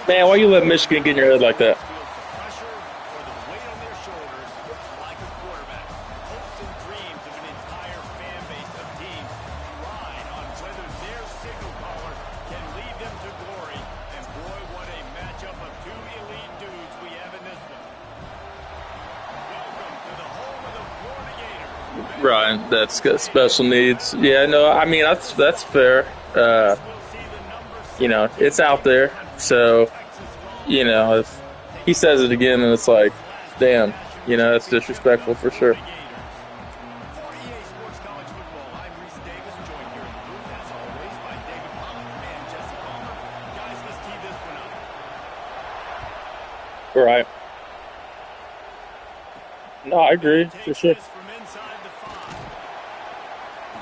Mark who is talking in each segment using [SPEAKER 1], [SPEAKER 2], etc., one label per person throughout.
[SPEAKER 1] Man, why you let Michigan get in your head like that?
[SPEAKER 2] Feels the pressure or the weight on their shoulders like a quarterback. Hopes and dreams of an entire fan base of teams ride on whether their signal caller can lead them to glory. And boy, what a matchup of two elite dudes we have in this one. Welcome to the home of the Florida Gators.
[SPEAKER 1] Ryan, that's got special needs. Yeah, no, I mean that's fair.
[SPEAKER 2] We'll see the number
[SPEAKER 1] It's out there. So, if he says it again and it's like, damn, that's disrespectful for sure.
[SPEAKER 2] For EA Sports College Football, I'm Reese Davis, joined here in the booth, as always, by David Pollock and Jesse Palmer. Guys, let's tee this one up.
[SPEAKER 1] Right. No, I agree for
[SPEAKER 2] Takes
[SPEAKER 1] sure.
[SPEAKER 2] this from inside the 5.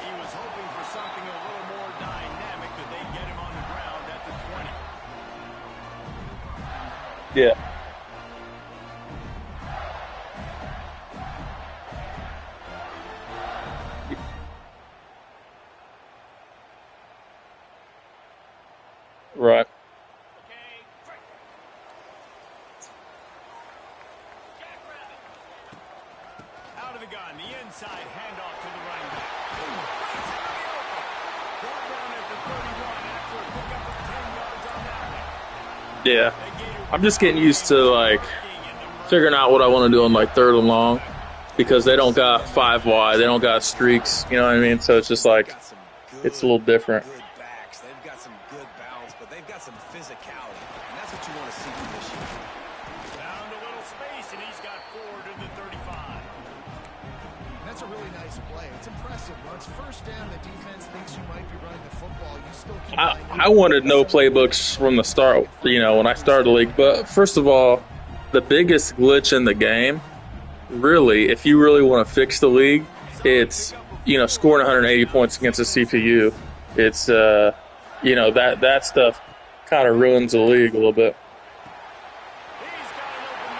[SPEAKER 2] He was hoping for something a little more dynamic, that they get him on the ground at the 20.
[SPEAKER 1] Yeah. Right.
[SPEAKER 2] Out of the gun, the inside handoff to the running back. Race into the open. Brought down at the 31 after a pickup of 10 yards on that one.
[SPEAKER 1] Yeah.
[SPEAKER 2] The Gators
[SPEAKER 1] I'm just getting used to like
[SPEAKER 2] working in the
[SPEAKER 1] figuring out what I want to do on like third and long because they don't got 5 wide, they don't got streaks. You know what I mean? So it's just like
[SPEAKER 3] Got some
[SPEAKER 1] it's a little different.
[SPEAKER 3] good backs. They've got some good balance, but they've got some physicality, and that's what you want to see from this year.
[SPEAKER 2] found a little space, and he's got 4 to the 35.
[SPEAKER 4] That's a really nice play. It's impressive. Once first down, the defense thinks you might be running the football. You still can.
[SPEAKER 1] I wanted no playbooks from the start, when I started the league. But first of all, the biggest glitch in the game, really, if you really want to fix the league, it's, scoring 180 points against a CPU. It's, that stuff kind of ruins the league a little bit.
[SPEAKER 2] He's got an open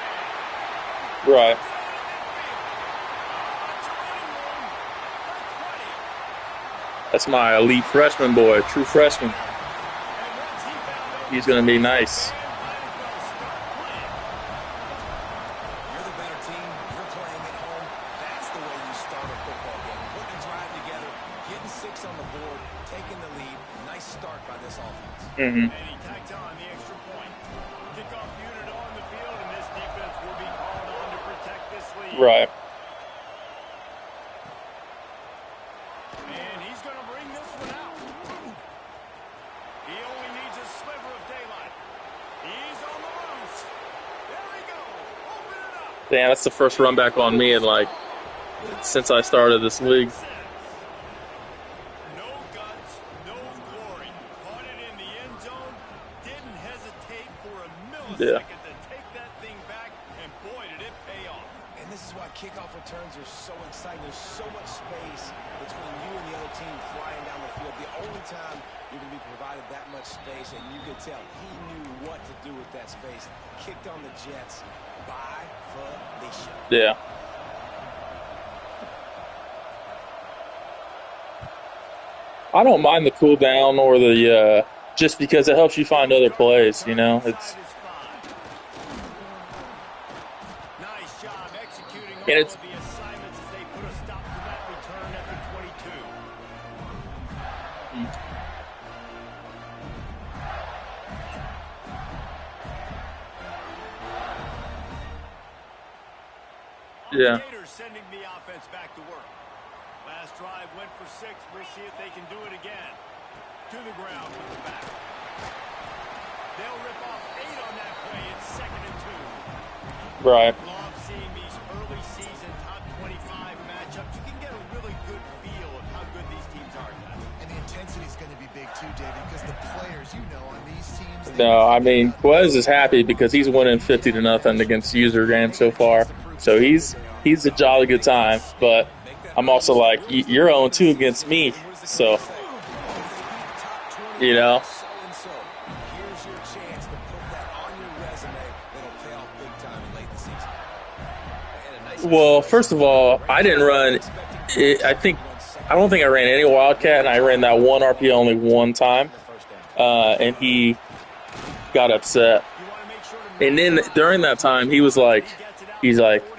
[SPEAKER 2] man.
[SPEAKER 1] Right. That's my elite freshman boy, true freshman.
[SPEAKER 2] And once he found open,
[SPEAKER 1] He's going to be nice.
[SPEAKER 2] might as well start playing.
[SPEAKER 3] You're the better team. You're playing at home. That's the way you start a football game. Putting a drive together, getting 6 on the board, taking the lead. Nice start by this offense.
[SPEAKER 1] Hmm.
[SPEAKER 2] And he tacked on the extra point. Kickoff unit on the field, and this defense will be called on to protect this lead.
[SPEAKER 1] Right.
[SPEAKER 2] And he's going to bring this one out. He only needs a sliver of daylight. He's on the loose. There he goes. Open it up.
[SPEAKER 1] Damn, that's the first run back on me since I started this league.
[SPEAKER 2] No guts, no glory. Caught it in the end zone. Didn't hesitate for a millisecond to take that thing back. And boy, did it pay off.
[SPEAKER 3] And this is why kickoff returns are so exciting. There's so much space between you and the other team flying down the field. The only time you're going to be provided that much space, and you could tell he knew what to do with that space. Kicked on the Jets by Felicia.
[SPEAKER 1] Yeah. I don't mind the cool down or the just because it helps you find other plays. It's
[SPEAKER 2] Side is fine. Nice job executing all
[SPEAKER 1] it's-
[SPEAKER 2] of the assignments as they put a stop to that return at the 22.
[SPEAKER 1] yeah.
[SPEAKER 2] Gators sending the offense back to work. Last drive went for 6. We'll see if they can do it again. To the ground with the back. They'll rip off 8 on that play. It's 2nd and 2.
[SPEAKER 1] Right.
[SPEAKER 2] Love seeing these early season top 25 matchups. You can get a really good feel of how good these teams are, guys.
[SPEAKER 4] And the intensity is going to be big too, David, because the players, on these teams.
[SPEAKER 1] No, I mean Quez is happy because he's winning 50-0 against user games so far. So he's a jolly good time. But I'm also like, you're 0-2 against me. So,
[SPEAKER 3] So-and-so. Here's your chance to put that on your resume. It'll pay off big time late in the season. They had a nice
[SPEAKER 1] well, first of all, I didn't run. I don't think I ran any Wildcat, and I ran that one RPO only one time, and he got upset. And then during that time, he's like,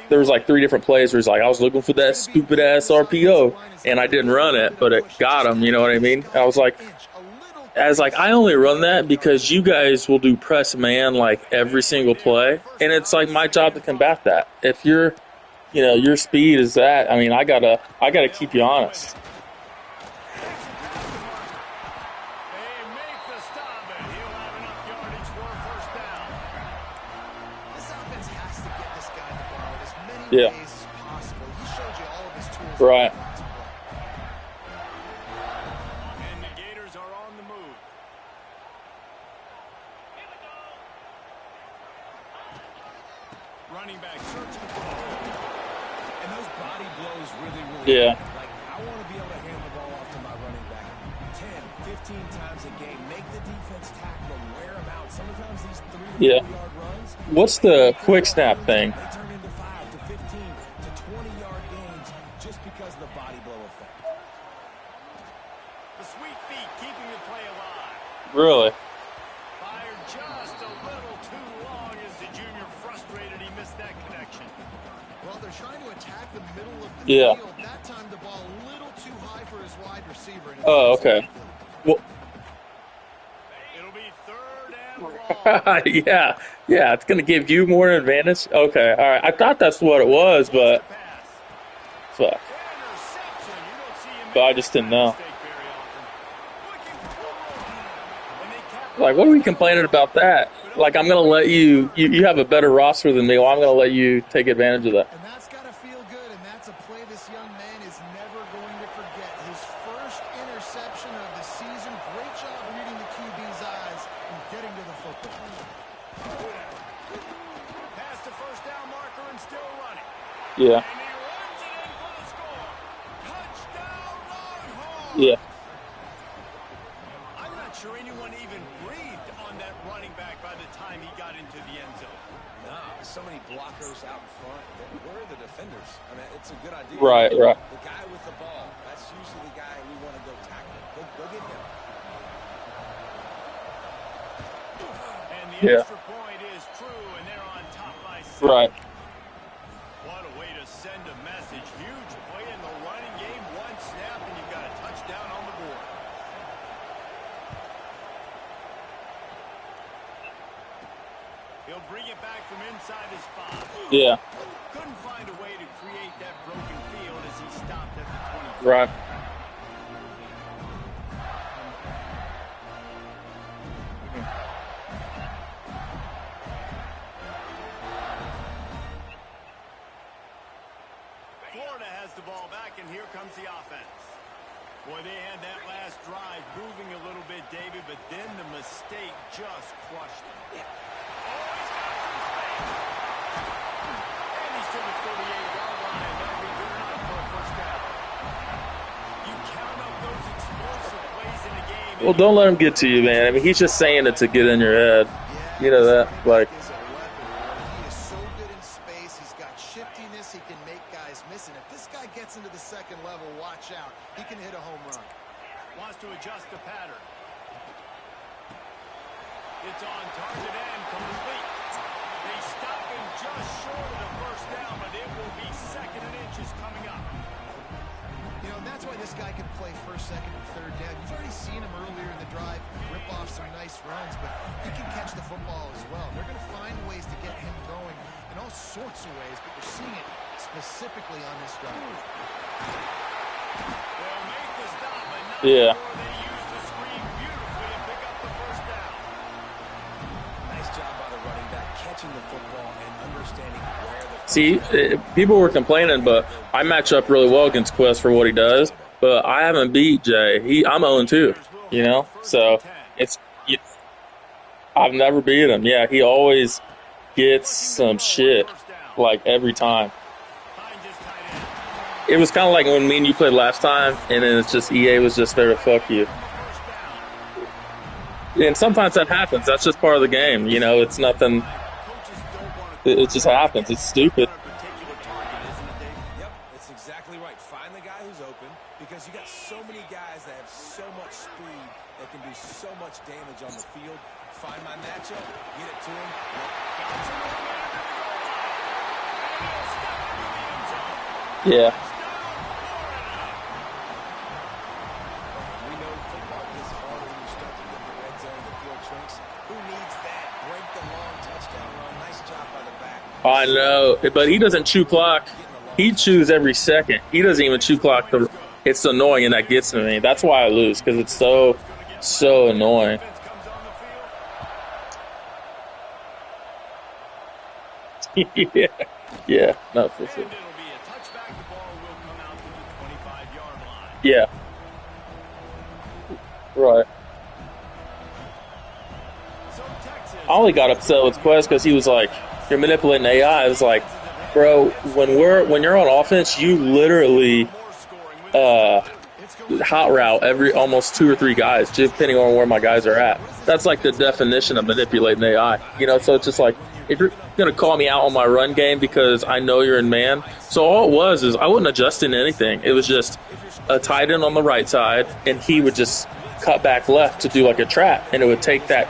[SPEAKER 1] there was like 3 different plays where he's like, I was looking for that stupid ass RPO, and I didn't run it, but it got him. You know what I mean? And I was like, I only run that because you guys will do press man like every single play, and it's like my job to combat that. If your speed is that, I mean, I gotta keep you honest.
[SPEAKER 2] They make the stop, and he'll have enough yardage for a first down.
[SPEAKER 4] This offense has to get this guy the ball in as many
[SPEAKER 1] Yeah.
[SPEAKER 4] ways as possible. He showed you all of his tools.
[SPEAKER 1] Right.
[SPEAKER 4] in the last play.
[SPEAKER 2] And the Gators are on the move. Running back searching for the hole.
[SPEAKER 3] And those body blows really
[SPEAKER 1] Yeah.
[SPEAKER 3] like, I want to be able to hand the ball off to my running back 10, 15 times a game. Make the defense tackle them, wear them out. Sometimes these 3 to 4
[SPEAKER 1] Yeah.
[SPEAKER 3] yard runs,
[SPEAKER 1] What's the quick snap thing?
[SPEAKER 3] they turn into 5 to 15 to 20-yard gains just because of the body blow effect.
[SPEAKER 2] The sweet feet keeping the play alive.
[SPEAKER 1] Really?
[SPEAKER 2] Fired just a little too long as the junior frustrated he missed that connection.
[SPEAKER 4] Well, they're trying to attack the middle of the
[SPEAKER 1] Yeah.
[SPEAKER 4] field. That time the ball a little too high for his wide receiver. And
[SPEAKER 1] Oh, okay. Well,
[SPEAKER 2] It'll be 3rd and long.
[SPEAKER 1] yeah, it's gonna give you more advantage. Okay, all right. I thought that's what it was, but
[SPEAKER 2] Pass.
[SPEAKER 1] fuck.
[SPEAKER 2] Interception. You don't see him
[SPEAKER 1] But I
[SPEAKER 2] make
[SPEAKER 1] just
[SPEAKER 2] that
[SPEAKER 1] didn't know.
[SPEAKER 2] mistake very often. Looking for a rookie. And they capitalize
[SPEAKER 1] Like, what are we complaining about that? Like, I'm gonna let you have a better roster than me. Well, I'm gonna let you take advantage of that.
[SPEAKER 4] And that's got to feel good, and that's a play this young man is never going to forget. His first interception of the season. Great job reading the QB's eyes and getting to the football.
[SPEAKER 2] Past the first down marker and still running.
[SPEAKER 1] Yeah,
[SPEAKER 2] And he runs it in for the score. Touchdown, Longhorns.
[SPEAKER 1] yeah,
[SPEAKER 2] I'm not sure anyone even breathed on that running back by the time he got into the end zone.
[SPEAKER 3] Nah, so many blockers out in front. Where are the defenders? I mean, it's a good idea.
[SPEAKER 1] Right.
[SPEAKER 3] The guy with the ball, that's usually the guy we want to go tackle. Go get him.
[SPEAKER 2] And the
[SPEAKER 1] Yeah.
[SPEAKER 2] extra point is true, and they're on top by 6.
[SPEAKER 1] right.
[SPEAKER 2] What a way to send a message. Huge play in the running game. 1 snap, and you've got a touchdown on the board. He'll bring it back from inside his 5.
[SPEAKER 1] Yeah,
[SPEAKER 2] Couldn't find a way to create that broken field as he stopped at the 20.
[SPEAKER 1] right.
[SPEAKER 2] Florida has the ball back, and here comes the offense. Boy, they had that last drive moving a little bit, David, but then the mistake just crushed them. Oh, he's got some space. And he's to the 38-yard line. That'll be good enough for a first down. You count up those explosive plays in the game.
[SPEAKER 1] Well, don't let him get to you, man. I mean, he's just saying it to get in your head. You know that, like.
[SPEAKER 4] Is a weapon. He is so good in space. He's got shiftiness. He can make guys miss. And if this guy gets into the second level, watch out. He can hit a home run.
[SPEAKER 2] Wants to adjust the pattern. It's on target and complete. They stop him just short of the first down, but it will be 2nd and inches coming up.
[SPEAKER 4] You know, that's why this guy can play first, second, and third down. You've already seen him earlier in the drive rip off some nice runs, but he can catch the football as well. They're going to find ways to get him going in all sorts of ways, but you're seeing it specifically on this drive.
[SPEAKER 2] They'll make the stop, but not
[SPEAKER 1] Yeah.
[SPEAKER 2] before they use the screen beautifully and pick up the first down.
[SPEAKER 3] Nice job by the running back catching the football and understanding where the
[SPEAKER 1] See, people were complaining, but I match up really well against Quest for what he does. But I haven't beat Jay. I'm 0-2. You know, so I've never beat him. Yeah, he always gets some shit like every time.
[SPEAKER 2] Finds his tight end.
[SPEAKER 1] It was kind of like when me and you played last time, and then it's just EA was just there to fuck you.
[SPEAKER 2] First down.
[SPEAKER 1] And sometimes that happens. That's just part of the game. You know, it's nothing.
[SPEAKER 2] Coaches don't want to
[SPEAKER 1] It just happens. It's stupid.
[SPEAKER 2] on a particular target, isn't it, Dave?
[SPEAKER 3] Yep, that's exactly right. Find the guy who's open because you got so many guys that have so much speed that can do so much damage on the field. Find my matchup, get it to him.
[SPEAKER 1] Yeah.
[SPEAKER 3] We know football gets harder when you start to get in the red zone, the field shrinks. Who needs that? Break the long touchdown run. Nice job by the back.
[SPEAKER 1] I know, but he doesn't chew clock. He chews every second. He doesn't even chew clock. It's annoying, and that gets to me. That's why I lose, because it's so annoying. yeah, no, for sure. Yeah. Right. I only got upset with Quest because he was like, "You're manipulating AI." I was like, "Bro, when you're on offense, you literally hot route almost 2 or 3 guys, depending on where my guys are at. That's like the definition of manipulating AI. So it's just like, if you're gonna call me out on my run game because I know you're in man, so all it was is I wasn't adjusting anything. It was just a tight end on the right side, and he would just cut back left to do like a trap, and it would take that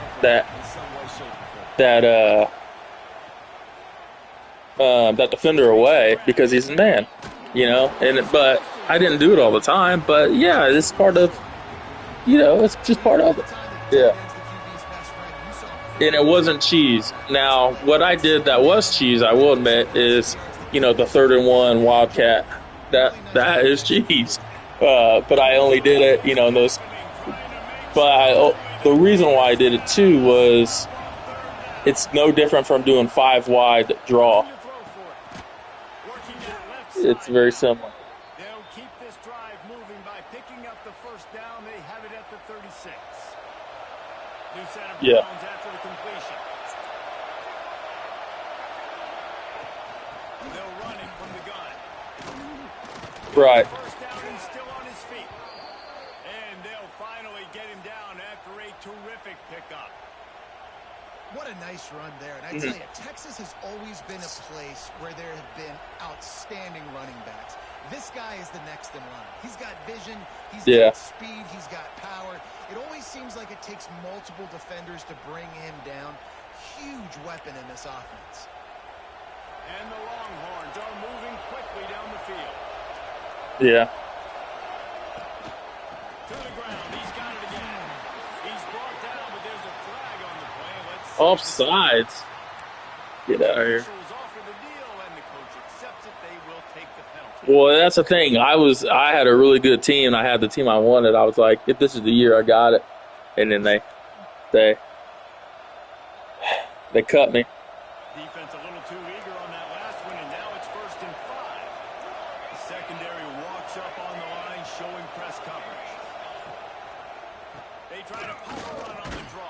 [SPEAKER 1] defender away because he's a man, but I didn't do it all the time. But yeah, it's part of, it's just part of it. Yeah. And it wasn't cheese. Now, what I did that was cheese, I will admit, is, the 3rd and 1 Wildcat. That is cheese. But I only did it, in those. But the reason why I did it too was it's no different from doing 5 wide draw. It's very similar.
[SPEAKER 2] They'll keep this drive moving by picking up the first down. They have it at the 36. New set of downs after the completion. They'll run it from the gun.
[SPEAKER 1] Right.
[SPEAKER 2] First down and still on his feet. And they'll finally get him down after a terrific pickup.
[SPEAKER 4] What a nice run there. And I tell you, Texas has always been a place where there have been outstanding running backs. This guy is the next in line. He's got vision, he's got speed, he's got power. It always seems like it takes multiple defenders to bring him down. Huge weapon in this offense.
[SPEAKER 2] And the Longhorns are moving quickly down the field.
[SPEAKER 1] Yeah.
[SPEAKER 2] To the ground. He's got it again. He's brought down, but there's a flag on the play. Let's see.
[SPEAKER 1] Offsides. Get out of here.
[SPEAKER 2] Offer the deal, and the coach accepts it. They will take the penalty.
[SPEAKER 1] Well, that's the thing. I had a really good team. I had the team I wanted. I was like, if this is the year, I got it. And then they cut me.
[SPEAKER 2] Defense a little too eager on that last one, and now it's 1st and 5. The secondary walks up on the line, showing press coverage. They try to power run on the draw.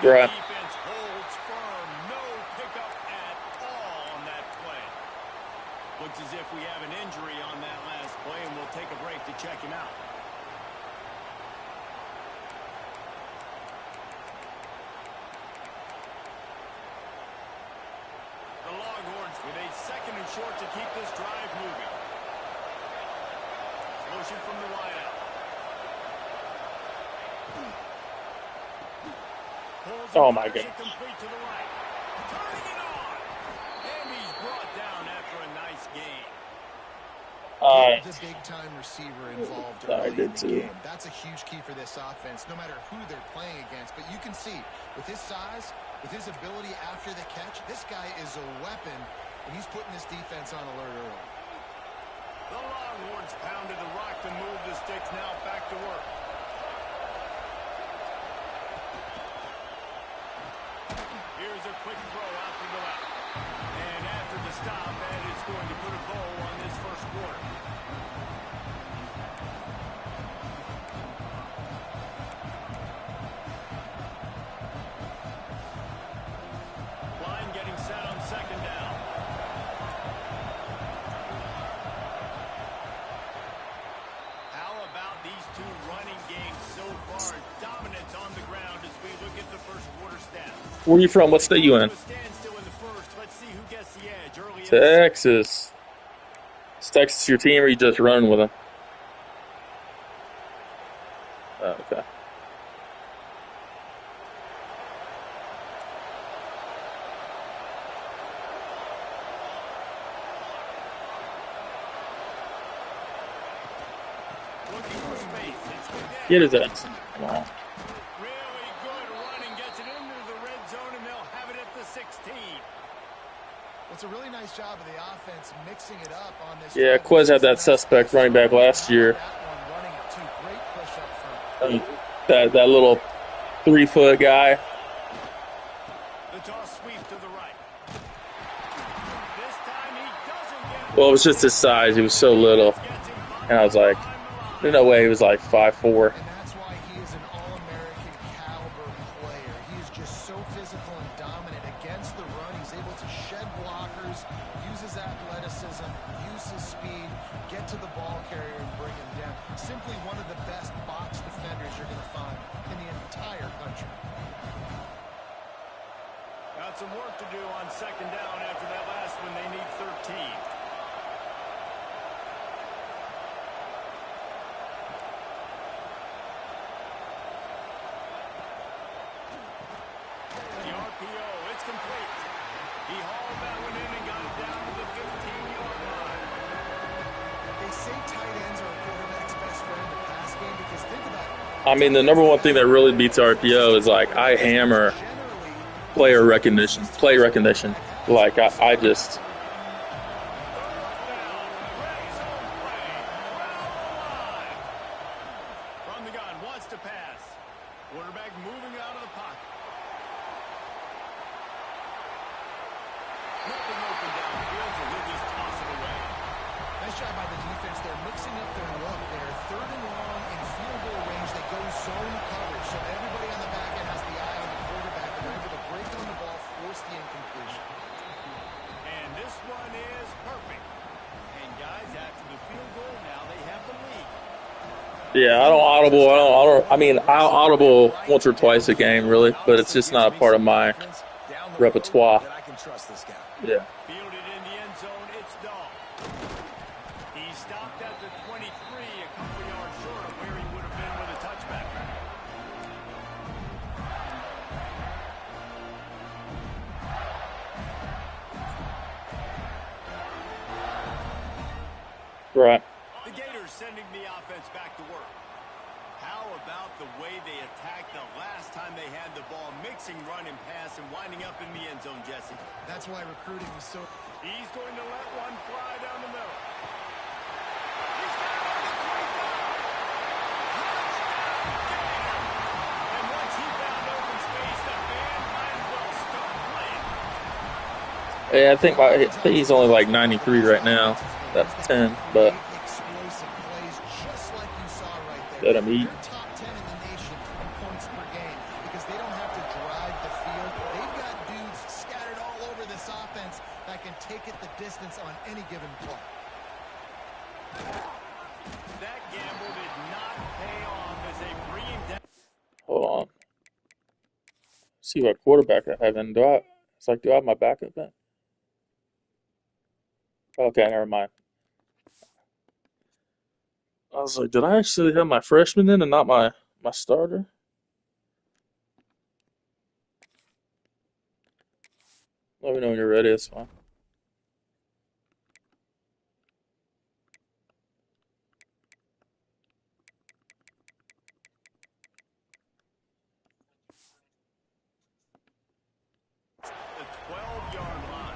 [SPEAKER 2] And the defense holds firm. No pickup at all on that play. Looks as if we have an injury on that last play, and we'll take a break to check him out. The Longhorns with a 2nd and short to keep this drive moving. Motion from the wideout.
[SPEAKER 1] Oh my goodness.
[SPEAKER 2] Complete to the right. Turning it on. And he's brought down after a nice gain.
[SPEAKER 4] The big-time receiver involved early in the game. That's a huge key for this offense, no matter who they're playing against. But you can see, with his size, with his ability after the catch, this guy is a weapon, and he's putting this defense on alert early.
[SPEAKER 2] The Longhorns pounded the rock to move the sticks. Now back to work. Here's a quick throw out to the left. And after the stop, that is going to put a bow on this first quarter. Line getting set on 2nd down. How about these two running games so far? Dominance on the ground as we look at the first quarter stats.
[SPEAKER 1] Where are you from? What state you in? Texas. Is Texas your team, or are you just running with them? Oh, okay. Get his ass. Come on.
[SPEAKER 2] Really good running, gets it into the red zone, and they'll have it at the 16.
[SPEAKER 4] It's a really nice job of the offense mixing it up on this.
[SPEAKER 1] Yeah, Quez had that suspect running back last year. That little 3-foot guy.
[SPEAKER 2] The toss sweep to the right. This time he doesn't get
[SPEAKER 1] Well, it was just his size. He was so little. And I was like, there's no way he was like 5'4".
[SPEAKER 4] And that's why he is an All-American caliber player. He is just so physical and dominant against the run. He's able to shed blockers, use his athleticism, use his speed, get to the ball carrier and bring him down. Simply one of the best box defenders you're going to find in the entire country.
[SPEAKER 2] Got some work to do on second down after that last one. They need 13. The RPO, it's complete. He hauled that one in and got it down to the 15-yard line.
[SPEAKER 4] They say tight ends are a quarterback's best friend in the pass game because think about it.
[SPEAKER 1] I mean, the number one thing that really beats RPO is like I hammer play recognition. Like I just.
[SPEAKER 2] From the gun, wants to pass. Quarterback moving out of the pocket. Nothing open downfield, so he'll just toss it away.
[SPEAKER 4] Nice job by the defense. They're mixing up their look. They're third and long in field goal range. They go zone coverage. So everybody on the back end has the eye on the quarterback, and they're able to break on the ball, force the incompletion.
[SPEAKER 2] And this one is perfect. And guys, after the field goal, now they have the lead.
[SPEAKER 1] Yeah, I don't audible. I mean, I'll audible once or twice a game, really, but it's just not a part of my repertoire.
[SPEAKER 3] That I can trust this guy.
[SPEAKER 1] Yeah.
[SPEAKER 2] Fielded in the end zone, it's Dahl. He stopped at the 23, a couple yards short of where he would have been with a touchback.
[SPEAKER 1] Right.
[SPEAKER 2] The Gators sending the offense back to work. How about the way they attacked the last time they had the ball, mixing run and pass and winding up in the end zone, Jesse?
[SPEAKER 4] That's why recruiting is so...
[SPEAKER 2] He's going to let one fly down the middle. He's got it on the 25. Touchdown, Gator! And once he found open space, the band might as well start playing.
[SPEAKER 1] Yeah, I think he's only like 93 right now. That's 10, but
[SPEAKER 4] explosive plays just like you saw right
[SPEAKER 1] let
[SPEAKER 4] there.
[SPEAKER 1] him eat.
[SPEAKER 4] They're top 10 in the nation in points per game because they don't have to drive the field. They've got dudes scattered all over this offense that can take it the distance on any given play.
[SPEAKER 2] That gamble did not pay off as they bring him down.
[SPEAKER 1] Hold on. See what quarterback I have in. Do I have my backup in? Okay, never mind. I was like, did I actually have my freshman in and not my starter? Let me know when you're ready. It's fine.
[SPEAKER 2] The 12-yard line.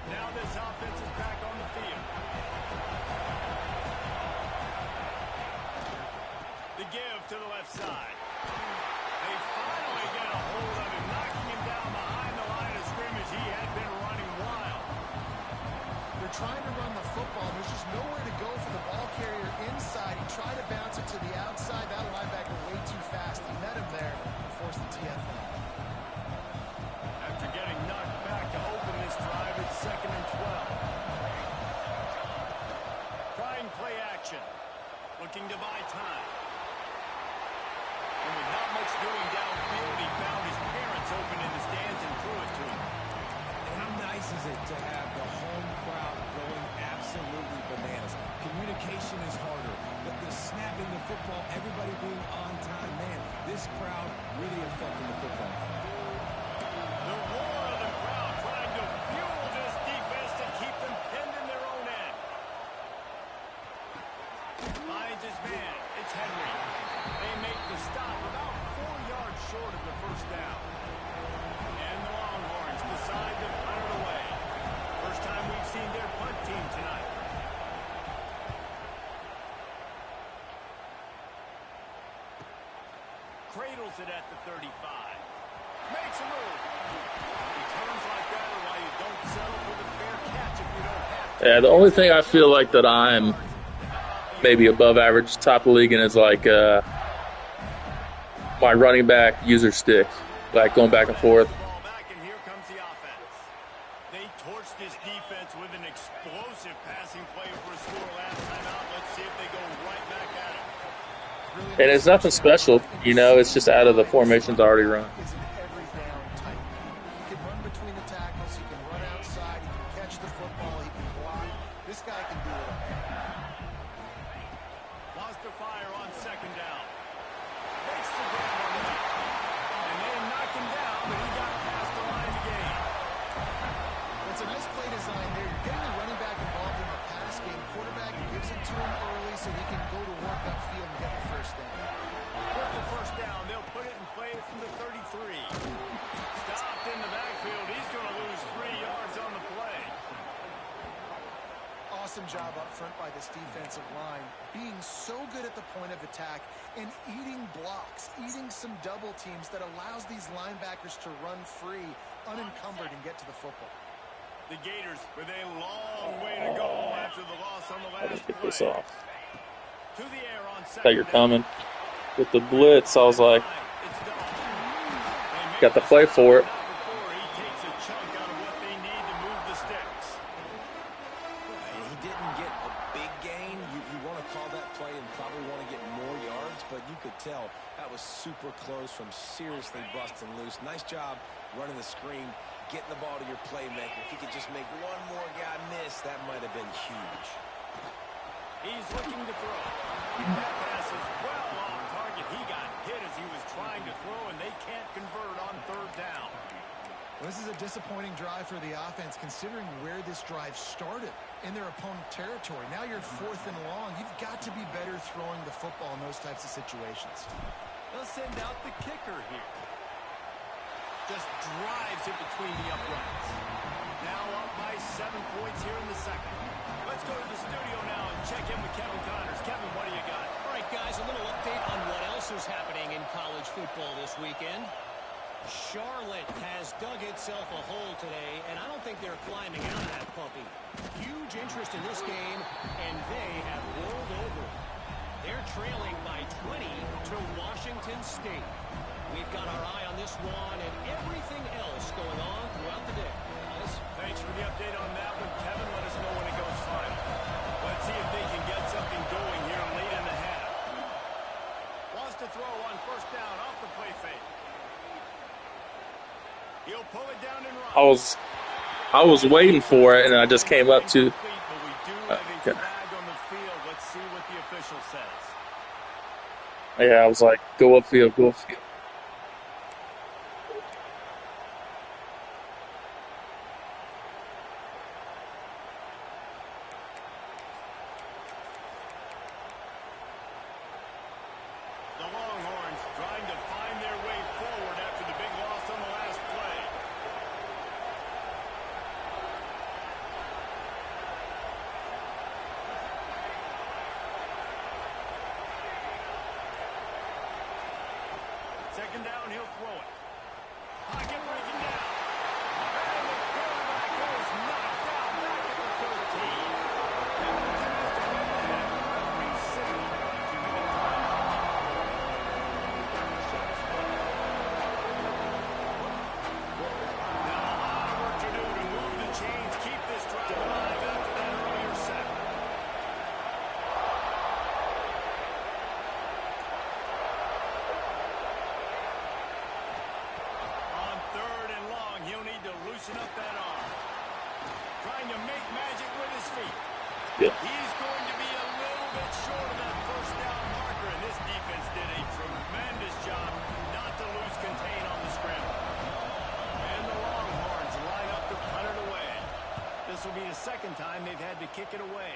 [SPEAKER 2] Now this offense is back on the field. The give to the left side. They finally get a hold of him, knocking him down behind the line of scrimmage. He had been running wild.
[SPEAKER 4] They're trying to run the football. There's just nowhere to go for the ball carrier inside. He tried to bounce it to the outside. That linebacker way too fast. He met him there and forced the TFL.
[SPEAKER 2] After getting knocked back to open this drive, it's 2nd and 12. Trying play action. Looking to buy time. And with not much doing downfield, he found his parents open in the stands and threw it to him.
[SPEAKER 3] And how nice is it to have the home crowd going absolutely bananas? Communication is harder, but the snapping the football, everybody being on time, man, this crowd really affecting the football.
[SPEAKER 2] The roar of the crowd trying to fuel this defense to keep them his man. It's Henry. They make the stop about 4 yards short of the first down. And the Longhorns decide to punt it away. First time we've seen their punt team tonight. Cradles it at the 35. Makes a move. Returns like that are why you don't settle for the fair catch if you don't have to.
[SPEAKER 1] Yeah, the only thing I feel like that I'm maybe above average, top of the league, and is like my running back user stick, like going back and forth.
[SPEAKER 2] Ball back, and here comes the offense. They torched this defense with an explosive passing play for a score last time out. Let's see if they go right back at it.
[SPEAKER 1] And it's nothing special, you know, it's just out of the formations already run.
[SPEAKER 4] Is an every down type. He can run between the tackles. He can run outside. He can catch the football. He can block. This guy can do it all.
[SPEAKER 2] Lost the fire on second down. Makes the grab on the knee. And they knocked him down, but he got past the line to gain.
[SPEAKER 4] It's a nice play design there. You're getting the running back involved in the pass game. Quarterback gives it to him early so he can go to work upfield and get the first down.
[SPEAKER 2] With the first down, they'll put it in play from the 33. Stopped in the backfield. He's going to lose 3 yards on the play.
[SPEAKER 4] Awesome job up front by this defensive line, being so good at the point of attack and eating blocks, eating some double teams that allows these linebackers to run free, unencumbered, and get to the football.
[SPEAKER 2] The Gators with a long way to go after the loss on the
[SPEAKER 1] I'll
[SPEAKER 2] last
[SPEAKER 1] just get
[SPEAKER 2] play.
[SPEAKER 1] this off.
[SPEAKER 2] To the air on second
[SPEAKER 1] Thought you're
[SPEAKER 2] down.
[SPEAKER 1] coming. With the blitz, I was like,
[SPEAKER 2] It's done. They make
[SPEAKER 1] got the
[SPEAKER 2] the
[SPEAKER 1] play
[SPEAKER 2] stop,
[SPEAKER 1] for it.
[SPEAKER 2] not before he takes a chunk out of what they need to move the sticks.
[SPEAKER 3] And he didn't get a big gain. You want to call that play and probably want to get more yards, but you could tell that was super close from seriously busting loose. Nice job running the screen, getting the ball to your playmaker. If he could just make one more guy miss, that might have been huge.
[SPEAKER 2] He's looking to throw. That pass is well off target. He got hit as he was trying to throw, and they can't convert on third down.
[SPEAKER 4] Well, this is a disappointing drive for the offense, considering where this drive started, in their opponent territory. Now you're 4th and long. You've got to be better throwing the football in those types of situations.
[SPEAKER 2] They'll send out the kicker here. Just drives it between the uprights. Now up by 7 points here in the second. Let's go to the studio now and check in with Kevin Connors. Kevin, what do you got?
[SPEAKER 5] All right, guys, a little update on what else is happening in college football this weekend. Charlotte has dug itself a hole today, and I don't think they're climbing out of that puppy. Huge interest in this game, and they have rolled over. They're trailing by 20 to Washington State. We've got our eye on this one and everything else going on throughout the day. Guys?
[SPEAKER 2] Thanks for the update on that one, Kevin. Let us know when it goes final. Let's see if they can get something going here late in the half. Wants to throw on first down off the play fake. He'll pull it down and run.
[SPEAKER 1] I was waiting for it, and I just came up to.
[SPEAKER 2] Incomplete, but we do have a
[SPEAKER 1] Okay.
[SPEAKER 2] flag on the field. Let's see what the official says.
[SPEAKER 1] Yeah, I was like, go upfield, go upfield.
[SPEAKER 2] The Longhorns trying to find their way forward after the big loss on the last play. Second down, he'll throw it. Pocket breaking down. And the quarterback goes knocked out back at the 13. Hamilton has to win the half. Referee signal. 2-minute timeout. Now a lot of work to do to move the chains, keep this drive alive after that earlier set. On third and long, he'll need to loosen up that arm. Trying to make magic with his feet.
[SPEAKER 1] Yeah.
[SPEAKER 2] He's going to be a little bit short of that first down marker, and this defense did a tremendous job not to lose contain on the scramble. And the Longhorns line up to punt it away. This will be the second time they've had to kick it away.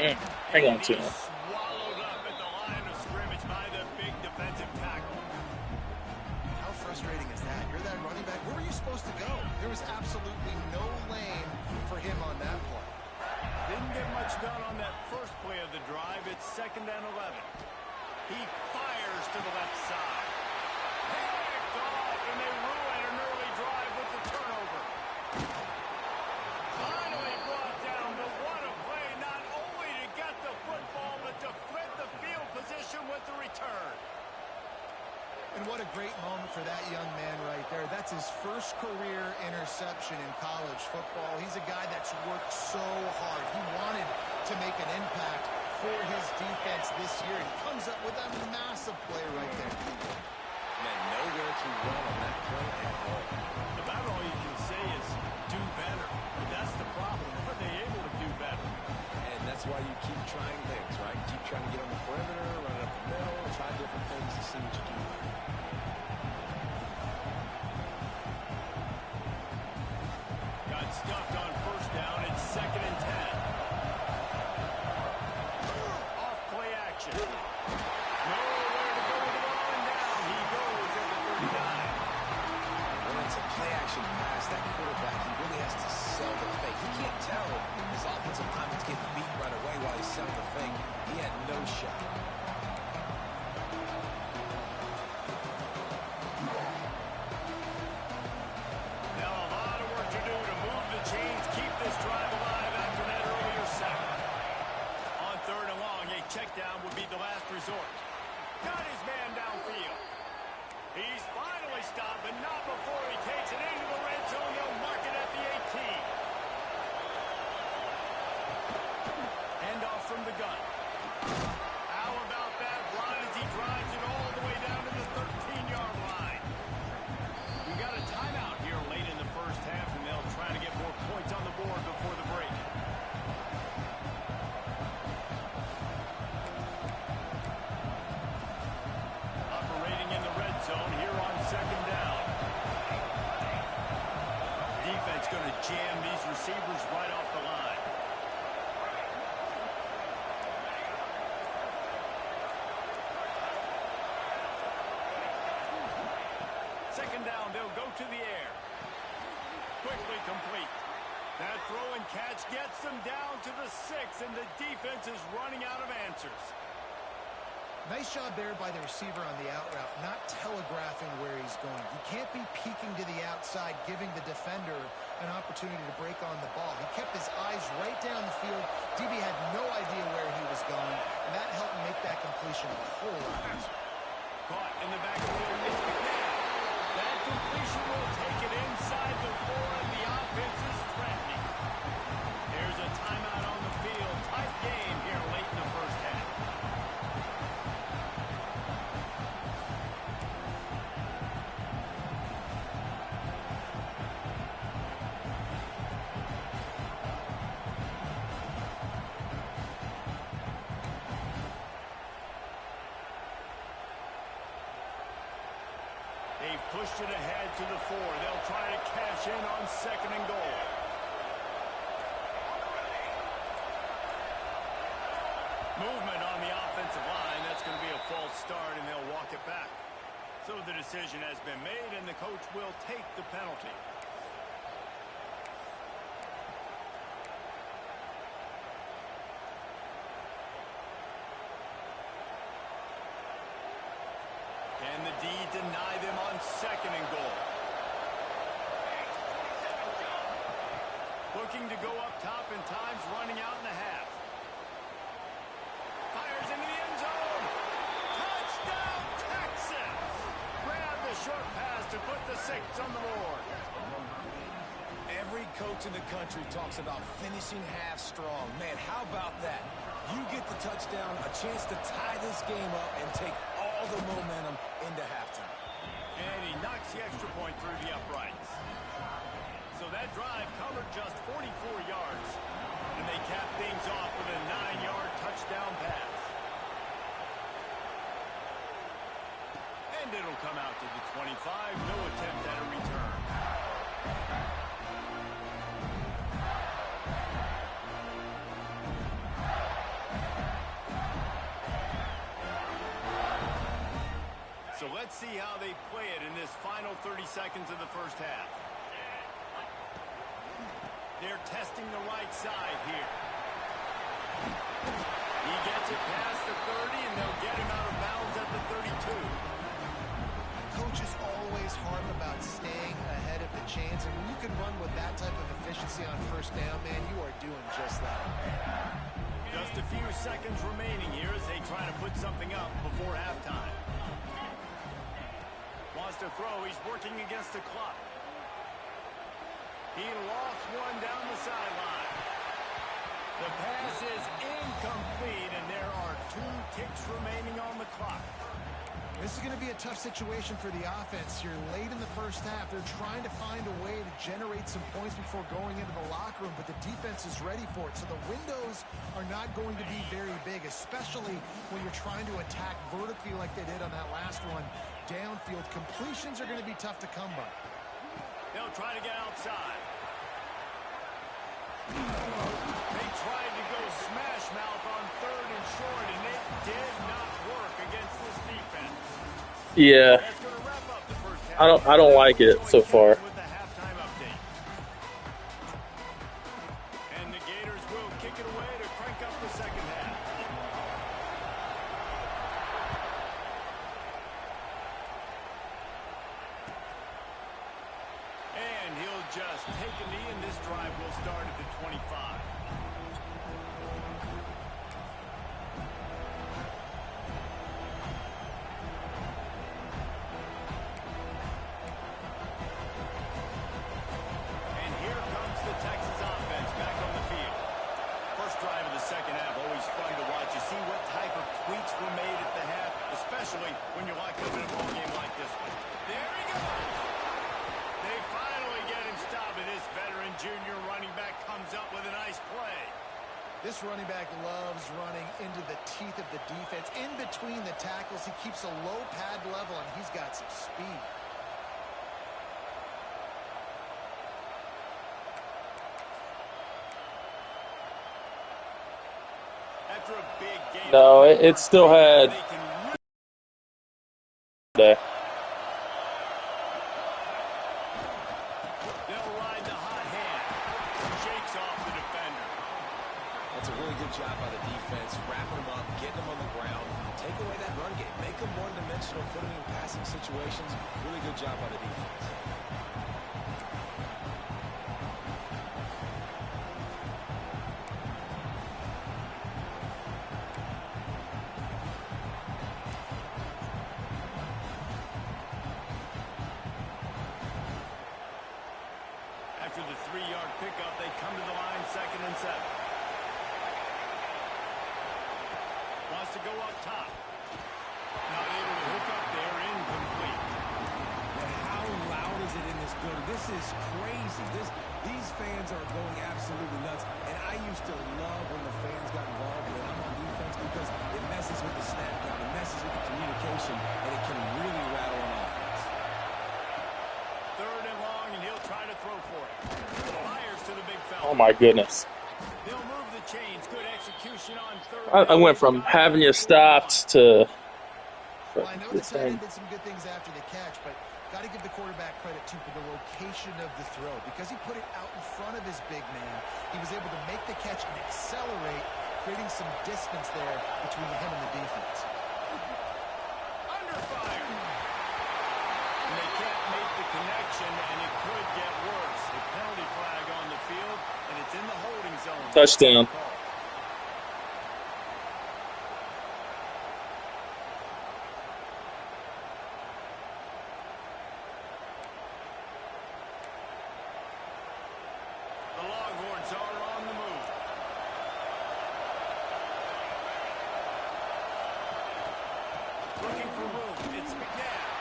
[SPEAKER 1] Hang on to him.
[SPEAKER 2] Swallowed up at the line of scrimmage by the big defensive tackle.
[SPEAKER 4] How frustrating is that? You're that running back. Where were you supposed to go? There was absolutely no lane for him on that play.
[SPEAKER 2] Didn't get much done on that first play of the drive. It's 2nd and 11. He fires to the left side. Picked off, and they ruin an early drive with the turnover. Finally brought down, but what a play, not only to get the football, but to flip the field position with the return.
[SPEAKER 4] And what a great moment for that young man right there. That's his first career interception in college football. He's a guy that's worked so hard. He wanted to make an impact for his defense this year. He comes up with a massive play right there.
[SPEAKER 3] Man, nowhere to run on that play at all.
[SPEAKER 2] About all you can say is do better. But that's the problem. Are they able to do better?
[SPEAKER 3] And that's why you keep trying things, right? Keep trying to get on the perimeter, run it up the middle, try different things to see what you do.
[SPEAKER 2] Got stuffed on 1st down. It's 2nd and 10. Off play action. Nowhere to go with the ball and down. He goes at the 39.
[SPEAKER 3] When it's a play action pass, that quarterback, he really has to sell the fake. He can't tell his offensive lineman's getting beat right away while he's selling the fake. He had no shot.
[SPEAKER 2] Now a lot of work to do to move the chains, keep this drive alive after that earlier sack. On 3rd and long, a check down would be the last resort. Got his man downfield. He's finally stopped, but not before he takes it into the red zone. They'll mark it at the 18. Hand off from the gun. How about that run as he drives it all the way down to the 13-yard line? We got a timeout here late in the first half, and they'll try to get more points on the board before the break. Operating in the red zone here on 2nd down. Defense going to jam these receivers right off the line. Second down, they'll go to the air. Quickly complete. That throw and catch gets them down to the 6, and the defense is running out of answers.
[SPEAKER 4] Nice job there by the receiver on the out route, not telegraphing where he's going. He can't be peeking to the outside, giving the defender an opportunity to break on the ball. He kept his eyes right down the field. DB had no idea where he was going, and that helped make that completion a whole lot easier.
[SPEAKER 2] Caught in the backfield. It's McNabb. That completion will take it inside the 4, and the offense is threatening. There's a timeout on the field. Tight game here late in the first half. They've pushed it ahead to the 4. They'll try to cash in on 2nd and goal. Movement on the offensive line. That's going to be a false start, and they'll walk it back. So the decision has been made, and the coach will take the penalty. Can the D deny them on 2nd and goal? Looking to go up top, and time's running out in the half. Fires into the end zone. Touchdown, Texas! Grab the short pass to put the 6 on the board.
[SPEAKER 3] Every coach in the country talks about finishing half strong. Man, how about that? You get the touchdown, a chance to tie this game up and take all the momentum into halftime.
[SPEAKER 2] And he knocks the extra point through the uprights. So that drive covered just 44 yards. And they cap things off with a 9-yard touchdown pass. And it'll come out to the 25. No attempt at a return. Let's see how they play it in this final 30 seconds of the first half. They're testing the right side here. He gets it past the 30, and they'll get him out of bounds at the 32.
[SPEAKER 4] Coaches always harp about staying ahead of the chains, and when you can run with that type of efficiency on first down, man, you are doing just that.
[SPEAKER 2] Just a few seconds remaining here as they try to put something up before halftime. Wants to throw. He's working against the clock. He lofts one down the sideline. The pass is incomplete, and there are 2 ticks remaining on the clock.
[SPEAKER 4] This is going to be a tough situation for the offense here. Late in the first half, they're trying to find a way to generate some points before going into the locker room, but the defense is ready for it. So the windows are not going to be very big, especially when you're trying to attack vertically like they did on that last one. Downfield completions are going to be tough to come by.
[SPEAKER 2] They'll try to get outside. They tried to go smash mouth on 3rd and short, and it did not work against this defense.
[SPEAKER 1] Yeah,
[SPEAKER 2] That's going to wrap up the first half.
[SPEAKER 1] I don't like it so far.
[SPEAKER 2] With the halftime update. And the Gators will kick it away to crank up the second half. And he'll just take a knee, and this drive will start at the 25. And here comes the Texas offense back on the field. First drive of the second half, always fun to watch. You see what type of tweaks were made at the half, especially when you're locked up in a ball game like this one. There he goes. They finally get him stopped, and this veteran junior running back comes up with a nice play.
[SPEAKER 4] This running back loves running into the teeth of the defense. In between the tackles, he keeps a low pad level, and he's got some speed.
[SPEAKER 2] After a big game.
[SPEAKER 1] No, it still had there.
[SPEAKER 2] They'll ride the hot hand. Shakes off the defender.
[SPEAKER 3] That's a really good job by the defense, wrapping them up, getting them on the ground, take away that run game, make them one-dimensional, put them in passing situations. Really good job by the defense.
[SPEAKER 2] After the 3-yard pickup, they come to the line, 2nd and 7. Wants to go up top. Not able to hook up there, incomplete.
[SPEAKER 3] How loud is it in this building? This is crazy. These fans are going absolutely nuts. And I used to love when the fans got involved when I'm on defense because it messes with the snap count, it messes with the communication, and it can really rattle an offense.
[SPEAKER 2] 3rd and long, and he'll try to throw for it. Fires to the big fella.
[SPEAKER 1] Oh my goodness.
[SPEAKER 2] They'll move the chains. Good execution on 3rd.
[SPEAKER 1] I went from having you stopped to
[SPEAKER 4] Well, I know
[SPEAKER 1] the
[SPEAKER 4] the tight
[SPEAKER 1] same.
[SPEAKER 4] end did some good things after the catch, but got to give the quarterback credit, too, for the location of the throw. Because he put it out in front of his big man, he was able to make the catch and accelerate, creating some distance there between him and the defense.
[SPEAKER 2] Under fire. And they can't make the connection, and it could get worse. A penalty flag on the field, and it's in the holding zone.
[SPEAKER 1] Touchdown.
[SPEAKER 2] The Longhorns are on the move. Looking for room. It's McNabb.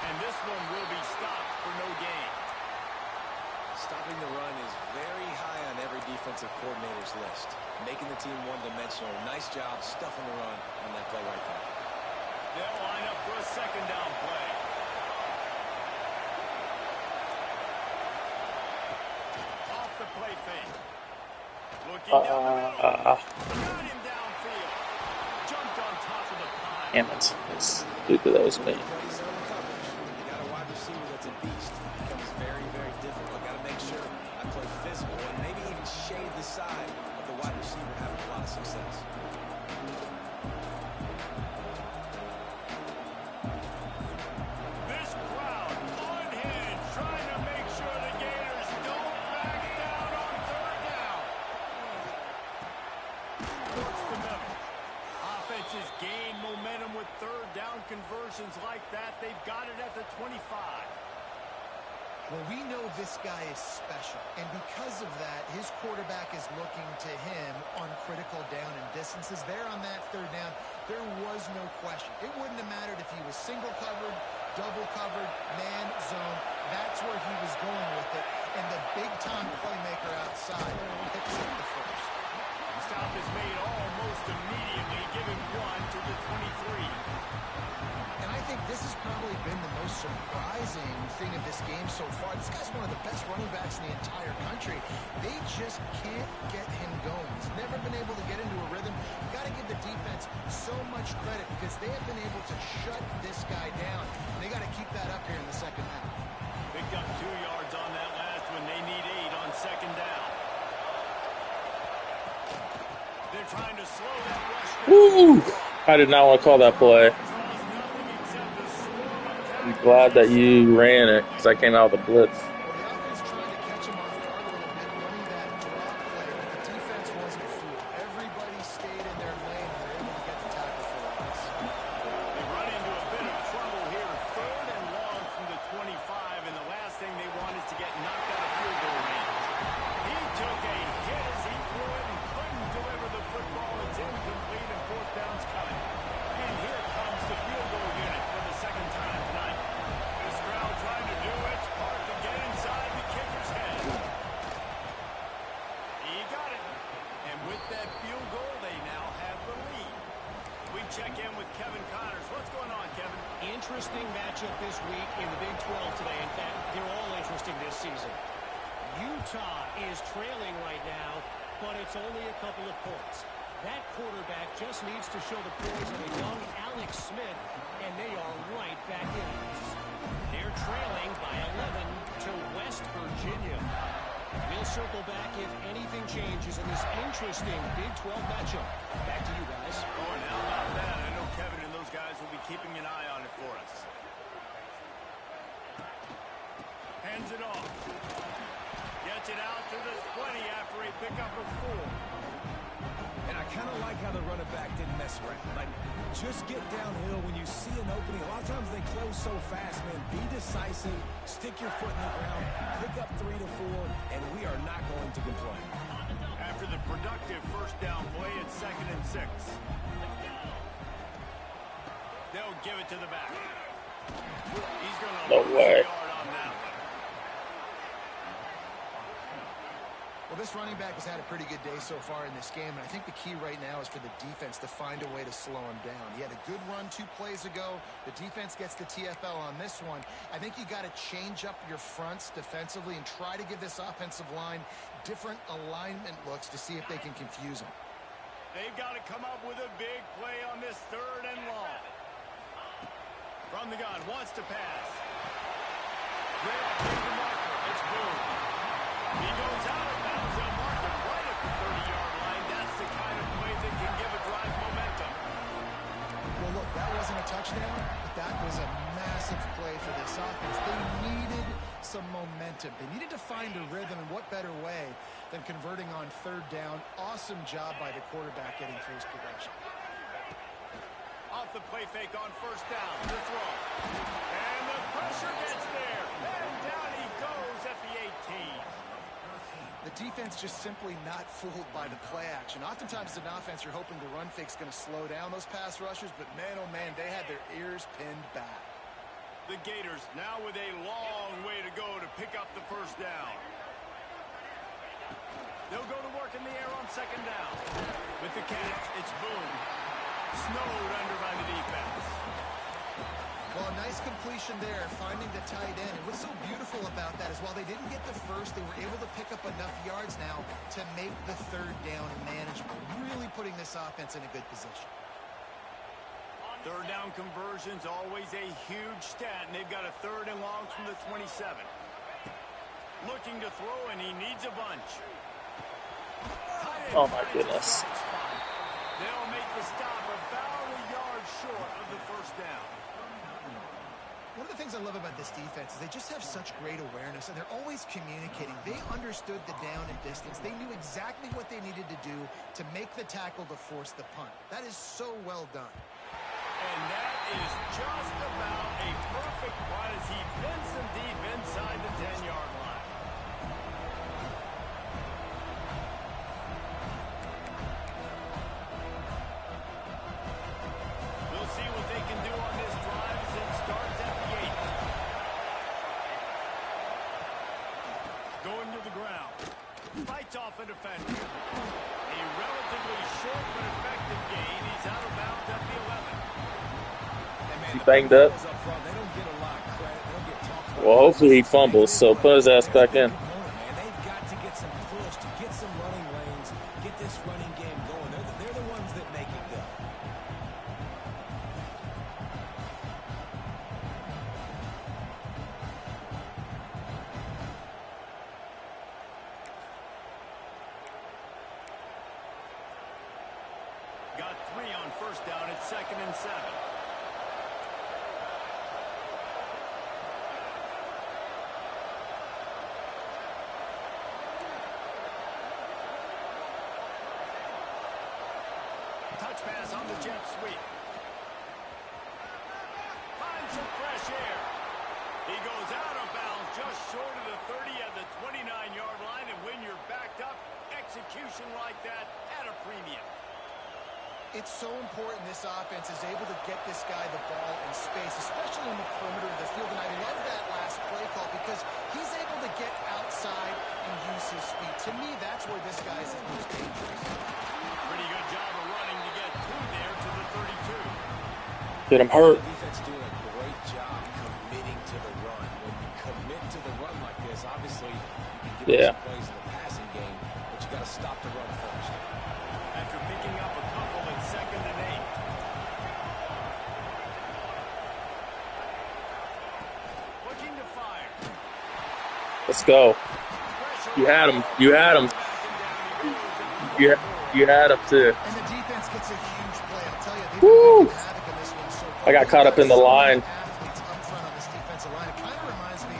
[SPEAKER 2] And this one will be stopped for no gain.
[SPEAKER 3] Stopping the run is very high on every defensive coordinator's list. Making the team one-dimensional. Nice job stuffing the run on that play right there.
[SPEAKER 2] They'll line up for a 2nd down play. Off the play fake. Looking down the middle. Got him downfield. Jumped on top of the pile.
[SPEAKER 1] Damn it. Stupid, that was me.
[SPEAKER 3] Plays wide receiver having a lot of success.
[SPEAKER 2] This crowd unhinged, trying to make sure the Gators don't back down on third down. Towards the middle. Offenses gain momentum with third down conversions like that. They've got it at the 25.
[SPEAKER 4] Well, we know this guy is special, and because of that, his quarterback is looking to him on critical down and distances. There on that third down, there was no question. It wouldn't have mattered if he was single covered, double covered, man, zone. That's where he was going with it, and the big-time playmaker outside picks up the first.
[SPEAKER 2] The stop is made almost immediately, giving one to the 23.
[SPEAKER 4] And I think this has probably been the most surprising thing of this game so far. This guy's one of the best running backs in the entire country. They just can't get him going. He's never been able to get into a rhythm. You got to give the defense so much credit because they have been able to shut this guy down. And they got to keep that up here in the second half.
[SPEAKER 2] Picked up 2 yards on that last one. They need 8 on second down. They're trying to slow that rush down.
[SPEAKER 1] Woo! I did not want to call that play. I'm glad that you ran it because I came out with a blitz.
[SPEAKER 4] Well, the offense tried to catch him off guard a little bit, running that drop play, but the defense wasn't fooled. Everybody stayed in their lane and were able to get the tackle for loss.
[SPEAKER 2] They run into a bit of trouble here. Third and long from the 25, and the last thing they want is to get knocked out of field goal range. He took a hit as he threw it and couldn't deliver the football. It's incomplete and fourth down's coming. And here comes the field goal unit for the second time tonight. This crowd trying to do its part to get inside the kicker's head. He got it. And with that field goal, they now have the lead. We check in with Kevin Connors. What's going on, Kevin?
[SPEAKER 5] Interesting matchup this week in the Big 12 today. In fact, they're all interesting this season. Utah is trailing right now, but it's only a couple of points. That quarterback just needs to show the poise of a young Alex Smith, and they are right back in it. They're trailing by 11 to West Virginia. We'll circle back if anything changes in this interesting Big 12 matchup. Back to you guys.
[SPEAKER 2] Oh, and how about that? I know Kevin and those guys will be keeping an eye on it for us. Hands it off. Gets it out to the 20 after a pickup of 4.
[SPEAKER 3] And I kind of like how the running back didn't mess around. Like, just get downhill when you see an opening. A lot of times they close so fast, man. Be decisive, stick your foot in the ground, pick up 3 to 4, and we are not going to complain.
[SPEAKER 2] After the productive first down play, it's 2nd and 6. They'll give it to the back. He's going to lose a yard on that one.
[SPEAKER 4] Well, this running back has had a pretty good day so far in this game, and I think the key right now is for the defense to find a way to slow him down. He had a good run 2 plays ago. The defense gets the TFL on this one. I think you got to change up your fronts defensively and try to give this offensive line different alignment looks to see if they can confuse him.
[SPEAKER 2] They've got to come up with a big play on this 3rd and long. From the gun, wants to pass. Right to the marker. It's Boone. He goes out of bounds. They'll mark him right at the 30-yard line. That's the kind of play that can give a drive momentum.
[SPEAKER 4] Well, look, that wasn't a touchdown, but that was a massive play for this offense. They needed some momentum. They needed to find a rhythm, and what better way than converting on 3rd down. Awesome job by the quarterback getting through his progression.
[SPEAKER 2] Off the play fake on 1st down. The throw. And the pressure gets there. And down he goes at the 18.
[SPEAKER 4] The defense just simply not fooled by the play action. Oftentimes as an offense, you're hoping the run fake's going to slow down those pass rushers, but man, oh man, they had their ears pinned back.
[SPEAKER 2] The Gators now with a long way to go to pick up the 1st down. They'll go to work in the air on 2nd down. With the catch, it's Boone. Snowed under by the defense.
[SPEAKER 4] Well, a nice completion there, finding the tight end. And what's so beautiful about that is while they didn't get the first, they were able to pick up enough yards now to make the 3rd down manageable, really putting this offense in a good position.
[SPEAKER 2] 3rd down conversions, always a huge stat, and they've got a 3rd and long from the 27. Looking to throw, and he needs a bunch.
[SPEAKER 1] Oh my goodness.
[SPEAKER 2] They'll make the stop about a yard short of the first down.
[SPEAKER 4] One of the things I love about this defense is they just have such great awareness, and they're always communicating. They understood the down and distance. They knew exactly what they needed to do to make the tackle to force the punt. That is so well done.
[SPEAKER 2] And that is just about a perfect punt as he bends them deep inside the 10-yard line. We'll see what they can do on this drive as it starts at the 8. Going to the ground. Fights off a defender. A relatively short but effective gain. He's out of bounds at the 11.
[SPEAKER 1] He banged up. Well, hopefully he fumbles, so put his ass back in.
[SPEAKER 3] They've got to get some push, to get some running lanes, get this running game going. They're the ones that make it go.
[SPEAKER 2] Got 3 on first down at 2nd and 7. Touch pass on the jet sweep. Finds some fresh air. He goes out of bounds just short of the 30 at the 29-yard line, and when you're backed up, execution like that at a premium.
[SPEAKER 4] It's so important this offense is able to get this guy the ball in space, especially in the perimeter of the field. And I love that last play call because he's able to get outside and use his speed. To me, that's where this guy is the most dangerous.
[SPEAKER 2] Pretty good job of running to get through there to the 32.
[SPEAKER 1] Get him hurt.
[SPEAKER 3] The defense doing a great job committing to the run. When you commit to the run like this, obviously you can give some plays in the passing game, but you got to stop the run first.
[SPEAKER 2] After picking up a couple at 2nd and 8. Looking to fire.
[SPEAKER 1] Let's go. You had him. You had him. You had him too.
[SPEAKER 4] And the defense gets a huge play. I'll tell you, they've
[SPEAKER 1] Woo!
[SPEAKER 4] been havoc in this one so far.
[SPEAKER 1] I got caught up in the line.
[SPEAKER 4] Athletes up front on this defensive line. It kind of reminds me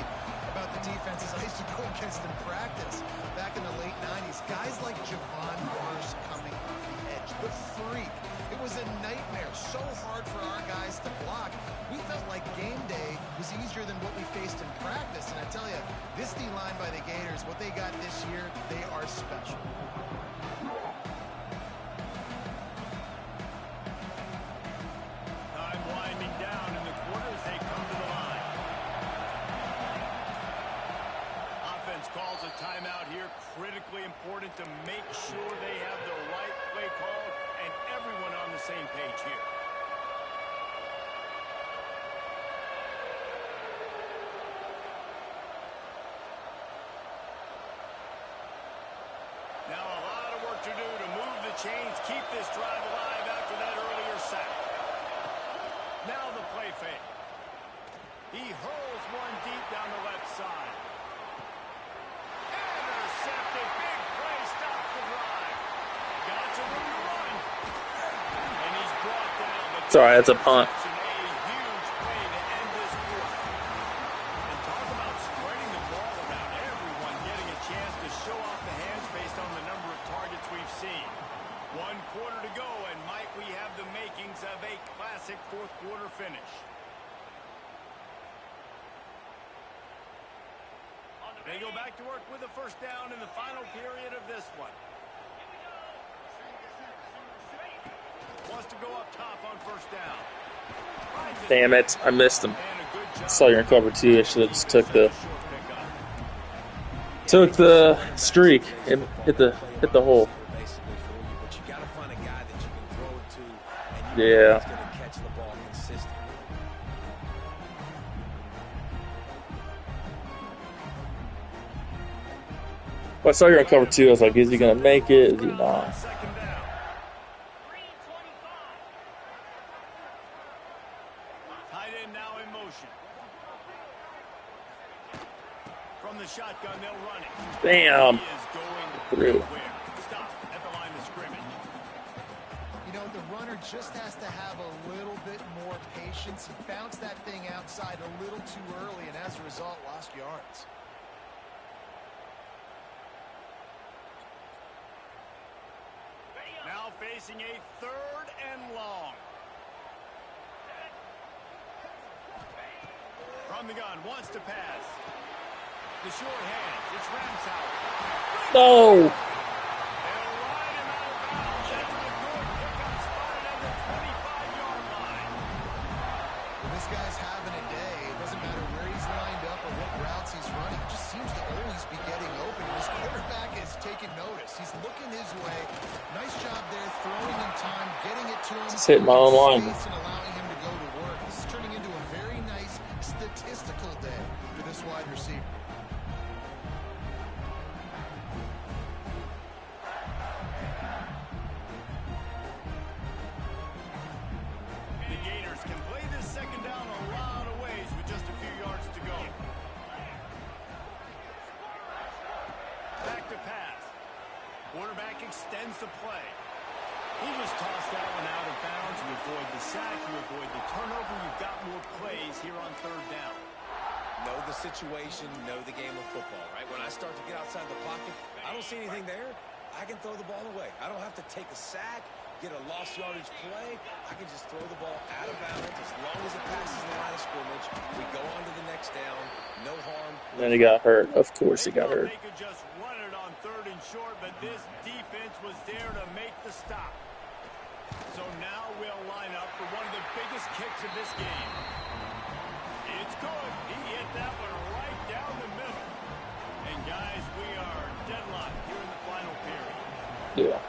[SPEAKER 4] about the defenses I used to go against in practice back in the late 90s. Guys like Javon Morris coming off the edge. The freak. It was a nightmare. So hard for our guys to block. We felt like game day was easier than what we faced in practice. And I tell you, this D-line by the Gators, what they got this year, they are special.
[SPEAKER 2] Time winding down in the quarter as they come to the line. Offense calls a timeout here. Critically important to make sure they have the right play call and everyone on the same page here. Now a lot of work to do to move the chains, keep this drive alive after that earlier sack. Now the play fake. He hurls one deep down the left side. Intercepted. Big play. Stops the drive. Got some room to run. And he's brought down.
[SPEAKER 1] It's all right. It's a punt.
[SPEAKER 2] A huge play to end this quarter. And talk about spreading the ball around. Everyone getting a chance to show off the hands based on the number of targets we've seen. 1 quarter to go, and might we have the makings of a classic fourth quarter finish. They go back to work with a first down in the final period of this one. Wants to go up top on first down.
[SPEAKER 1] Damn it. I missed him. Saw you're in cover 2. I should have just took the streak and hit the hole.
[SPEAKER 3] But you got to find a guy that you can throw it to, and
[SPEAKER 1] Yeah.
[SPEAKER 3] he's going to catch the ball consistently.
[SPEAKER 1] I saw you're on cover 2. I was like, is he going to make it? Is he not?
[SPEAKER 2] Second down. Tight end now in motion. From the shotgun, they'll run it.
[SPEAKER 1] Damn.
[SPEAKER 2] He is going
[SPEAKER 1] Through.
[SPEAKER 2] nowhere. Stop
[SPEAKER 4] runner just has to have a little bit more patience. He bounced that thing outside a little too early, and as a result, lost yards.
[SPEAKER 2] Now facing a 3rd and long. From the gun, wants to pass. The short hands, it's Ramsauer.
[SPEAKER 1] No.
[SPEAKER 2] They'll ride him out of bounds after the good pickup spotted at the 25-yard line.
[SPEAKER 4] Well, this guy's having a day. It doesn't matter where he's lined up or what routes he's running. He just seems to always be getting open. And his quarterback is taking notice. He's looking his way. Nice job there, throwing in time, getting it to him.
[SPEAKER 1] Just hit my own line.
[SPEAKER 4] And allowing him to go to work. This is turning into a very nice statistical day for this wide receiver.
[SPEAKER 2] The Gators can play this second down a lot of ways with just a few yards to go. Back to pass. Quarterback extends the play. He just tossed that one out of bounds. You avoid the sack, you avoid the turnover. You've got more plays here on 3rd down.
[SPEAKER 3] Know the situation, know the game of football, right? When I start to get outside the pocket, I don't see anything there. I can throw the ball away. I don't have to take a sack, get a lost yardage play. I can just throw the ball out of bounds as long as it passes the line of scrimmage. We go on to the next down. No harm.
[SPEAKER 1] And then he got hurt. Of course he got hurt.
[SPEAKER 2] They could just run it on 3rd and short, but this defense was there to make the stop. So now we'll line up for one of the biggest kicks of this game. It's good. He hit that one right down the middle. And guys, we are deadlocked here in the final period.
[SPEAKER 1] Yeah.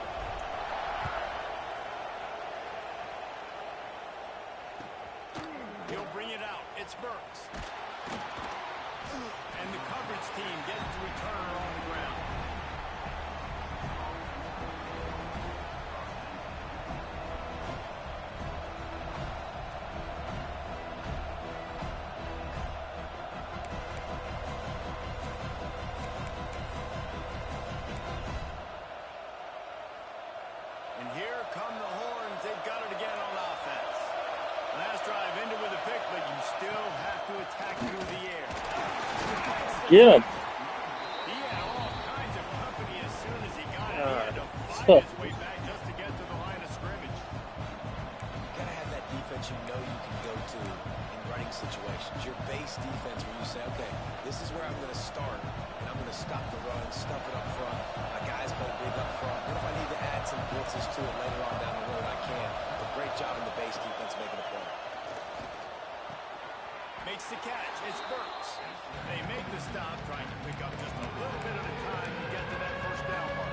[SPEAKER 2] He'll bring it out. It's Burks. And the coverage team gets the returner on the ground. And here come the horns. They've got it again on offense. Last drive ended with a pick, but you still have to attack through the air.
[SPEAKER 1] Yeah.
[SPEAKER 2] He had all kinds of company as soon as he got it. He had to fight
[SPEAKER 1] Stuff.
[SPEAKER 2] his way back just to get to the line of scrimmage.
[SPEAKER 3] You gotta have that defense you know you can go to in running situations. Your base defense where you say, okay, this is where I'm going to start, and I'm going to stop the run, stuff it up front. My guys play big up front. And if I need to add some blitzes to it later on down the road, I can. But great job in the base defense making a play.
[SPEAKER 2] Makes the catch. It's Burks. They make the stop, trying to pick up just a little bit at a time to get to that first down mark.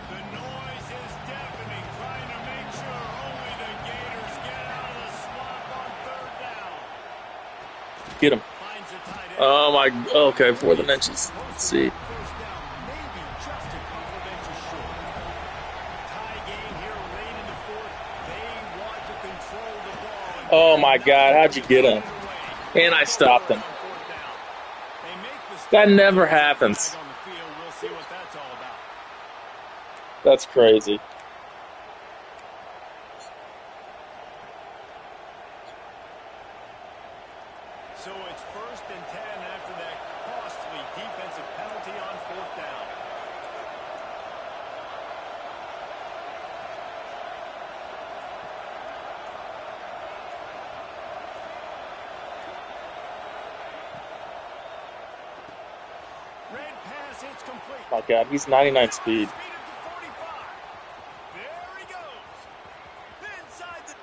[SPEAKER 2] The noise is deafening, trying to make sure only the Gators get out of the swamp on 3rd down.
[SPEAKER 1] Get him.
[SPEAKER 2] Finds a tight end.
[SPEAKER 1] Oh my. Okay, 4th and inches. Let's see.
[SPEAKER 2] First down, maybe just a couple of inches short. Tie game here late in the 4th. They want to control the ball.
[SPEAKER 1] Oh my God. How'd you get him? And I stopped him. That never happens.
[SPEAKER 2] On the field, we'll see what that's all about.
[SPEAKER 1] That's crazy.
[SPEAKER 2] So it's 1st and 10 after that costly defensive penalty on 4th down. Red pass, it's complete.
[SPEAKER 1] My God, he's 99 speed.
[SPEAKER 2] Speed of the 45. There he goes. Inside the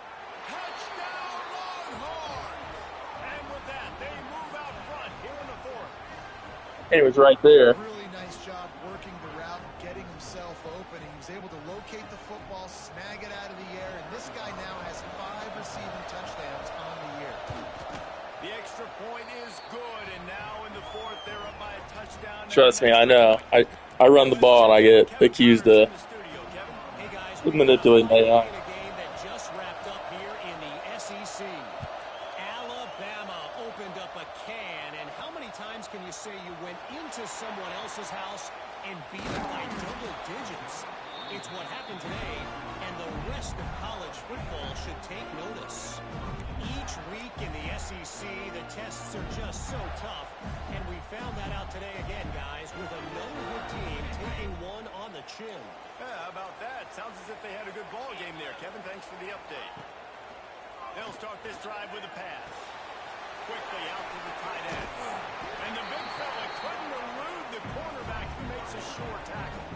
[SPEAKER 2] touchdown Longhorns. And with that, they move out front here in the 4th.
[SPEAKER 1] And it was right there.
[SPEAKER 4] Really nice job working the route and getting himself open. He was able to locate the football, snag it out of the air, and this guy now has 5 receiving touchdowns on the year.
[SPEAKER 2] The extra point is good, and now in the 4th, they're up by a touchdown.
[SPEAKER 1] Trust me, I know. I run the ball and I get accused of manipulating AI.
[SPEAKER 5] A game that just wrapped up here in the SEC. Alabama opened up a can, and how many times can you say you went into someone else's house and beat them by double digits? It's what happened today, and the rest of college football should take notice. Each week in the SEC, the tests are just so tough, and we found that out today again, guys, with another good team taking one on the chin.
[SPEAKER 2] Yeah, how about that? Sounds as if they had a good ball game there. Kevin, thanks for the update. They'll start this drive with a pass. Quickly out to the tight end. And the big fella couldn't elude the cornerback who makes a sure tackle.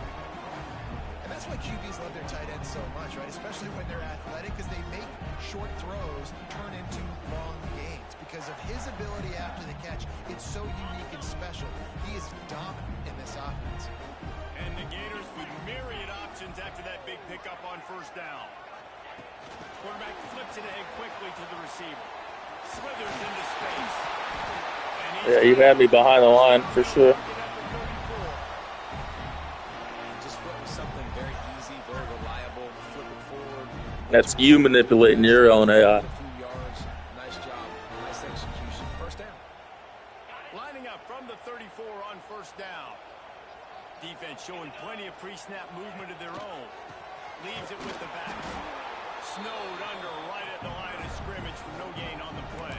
[SPEAKER 4] And that's why QBs love their tight ends so much, right? Especially when they're athletic, because they make short throws turn into long gains. Because of his ability after the catch, it's so unique and special. He is dominant in this offense.
[SPEAKER 2] And the Gators with myriad options after that big pickup on first down. Quarterback flips it ahead quickly to the receiver. Slithers into space.
[SPEAKER 1] Yeah, you had me behind the line for sure.
[SPEAKER 3] Just went with something very easy, very reliable, flip it forward.
[SPEAKER 1] That's you manipulating your own AI.
[SPEAKER 3] A few yards. Nice job. Nice execution. First down.
[SPEAKER 2] Lining up from the 34 on first down. Defense showing plenty of pre-snap movement of their own. Leaves it with the back. Snowed under right at the line of scrimmage for no gain on the play.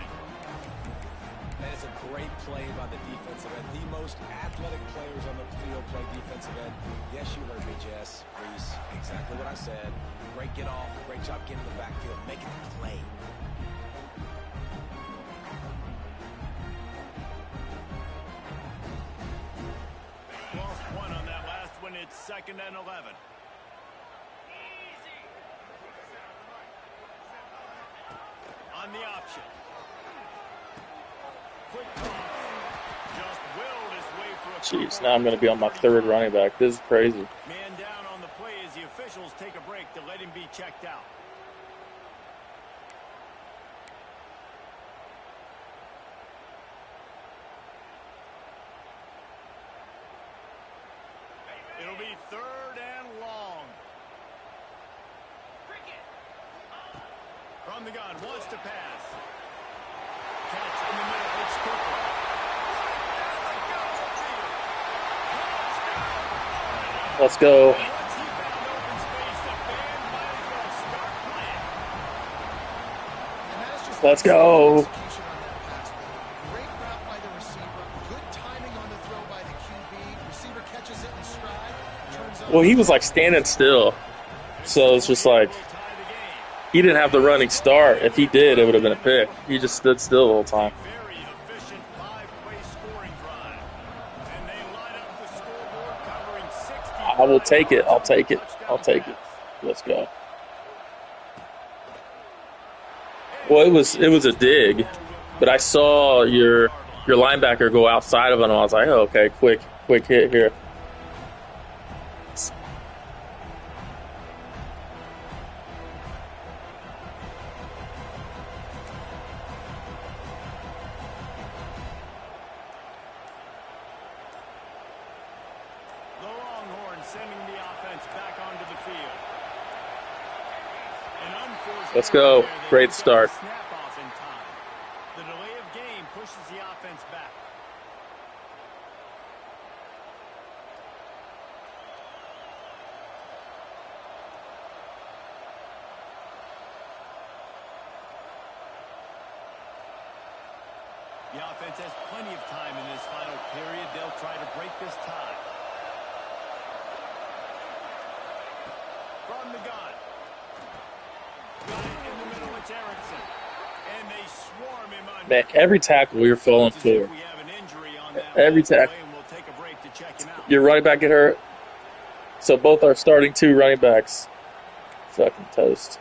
[SPEAKER 3] That is a great play by the defensive end. The most athletic players on the field play defensive end. Yes, you heard me, Jess, Reese. Exactly what I said. Great get off. Great job getting in the backfield, making the play.
[SPEAKER 2] Lost one on that last one. It's 2nd and 11. On the option. Quick toss. Just willed his way for a
[SPEAKER 1] Jeez, now I'm going to be on my third running back. This is crazy.
[SPEAKER 2] man down on the play as the officials take a break to let him be checked out. It'll be 3rd and long. From the gun, wants to pass. Catch in the middle, it's Cooper.
[SPEAKER 1] Let's go.
[SPEAKER 2] Once he found open space, the band might as well start playing.
[SPEAKER 4] And that is just
[SPEAKER 1] Let's go.
[SPEAKER 4] execution on that pass play. Great route by the receiver. Good timing on the throw by the QB. Receiver catches it in stride. Turns
[SPEAKER 1] Well, he was like standing still. So it's just like,
[SPEAKER 2] Tie the game.
[SPEAKER 1] he didn't have the running start. If he did, it would have been a pick. He just stood still the whole time.
[SPEAKER 2] Very efficient 5-play scoring drive. And they line up the scoreboard covering 60.
[SPEAKER 1] I will take it. I'll take it. I'll take it. Let's go. Well, it was a dig, but I saw your linebacker go outside of him, and I was like, oh, okay, quick hit here.
[SPEAKER 2] The Longhorns sending the offense back onto the field. An unforced
[SPEAKER 1] Let's
[SPEAKER 2] error
[SPEAKER 1] go.
[SPEAKER 2] there. They
[SPEAKER 1] Great
[SPEAKER 2] don't get
[SPEAKER 1] start.
[SPEAKER 2] the Snap off in time. The delay of game pushes the offense back. The offense has plenty of time in this final period. They'll try to break this tie. From the gun. Got it in the middle. It's Erickson. And they swarm him on.
[SPEAKER 1] Man, every tackle you're falling
[SPEAKER 2] It's as if
[SPEAKER 1] for.
[SPEAKER 2] we have an injury on that
[SPEAKER 1] Every
[SPEAKER 2] last play,
[SPEAKER 1] tackle.
[SPEAKER 2] and we'll take a break to check him out.
[SPEAKER 1] Your running back get hurt. So both our starting two running backs fucking toast.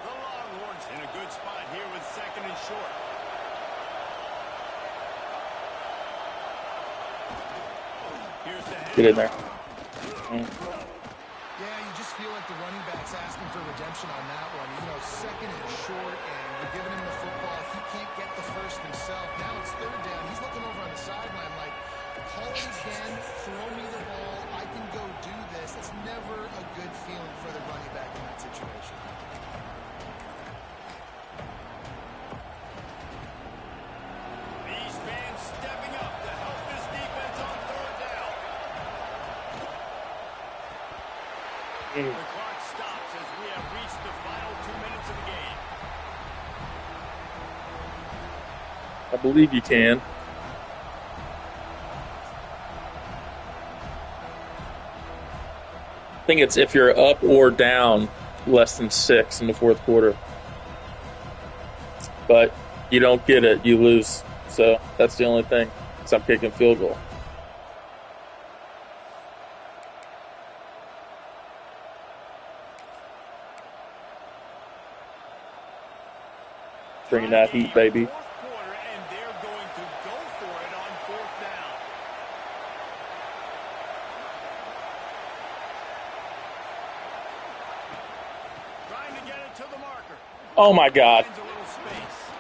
[SPEAKER 2] The Longhorns in a good spot here with 2nd and short. Here's the
[SPEAKER 1] Get in there.
[SPEAKER 4] Yeah, you just feel like the running back's asking for redemption on that one. You know, 2nd and short, and you're giving him the football. He can't get the first himself. Now it's 3rd down. throw me the ball, I can go do this. It's never a good feeling for the running back in that situation.
[SPEAKER 2] These fans stepping up to help this defense on third down. The clock stops as we have reached the final 2 minutes of the game.
[SPEAKER 1] I believe you can. I think it's if you're up or down less than 6 in the fourth quarter. But you don't get it, you lose. So that's the only thing. So I'm kicking field goal. Bringing that heat, baby.
[SPEAKER 2] Fourth quarter, and they're going to go for it on fourth down. Trying to get it to the marker.
[SPEAKER 1] Oh my God.
[SPEAKER 2] Finds a little space.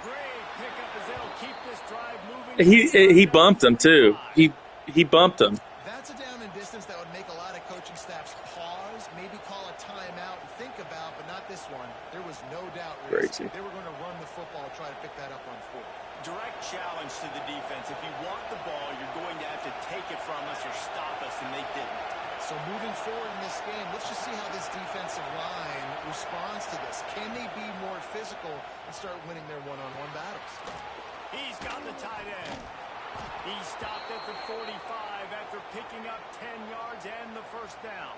[SPEAKER 2] Great pickup as they'll keep this drive moving.
[SPEAKER 1] He bumped him too. He bumped him.
[SPEAKER 4] That's a down and distance that would make a lot of coaching staffs pause, maybe call a timeout and think about, but not this one. There was no doubt
[SPEAKER 1] Crazy.
[SPEAKER 4] they were going to run the football, try to pick that up on fourth.
[SPEAKER 2] Direct challenge to the defense. If you want the ball, you're going to have to take it from us or stop us, and they didn't.
[SPEAKER 4] So moving forward in this game, let's just see how this defensive line responds to this. Can they be more physical and start winning their one-on-one battles?
[SPEAKER 2] He's got the tight end. He stopped at the 45 after picking up 10 yards and the first down.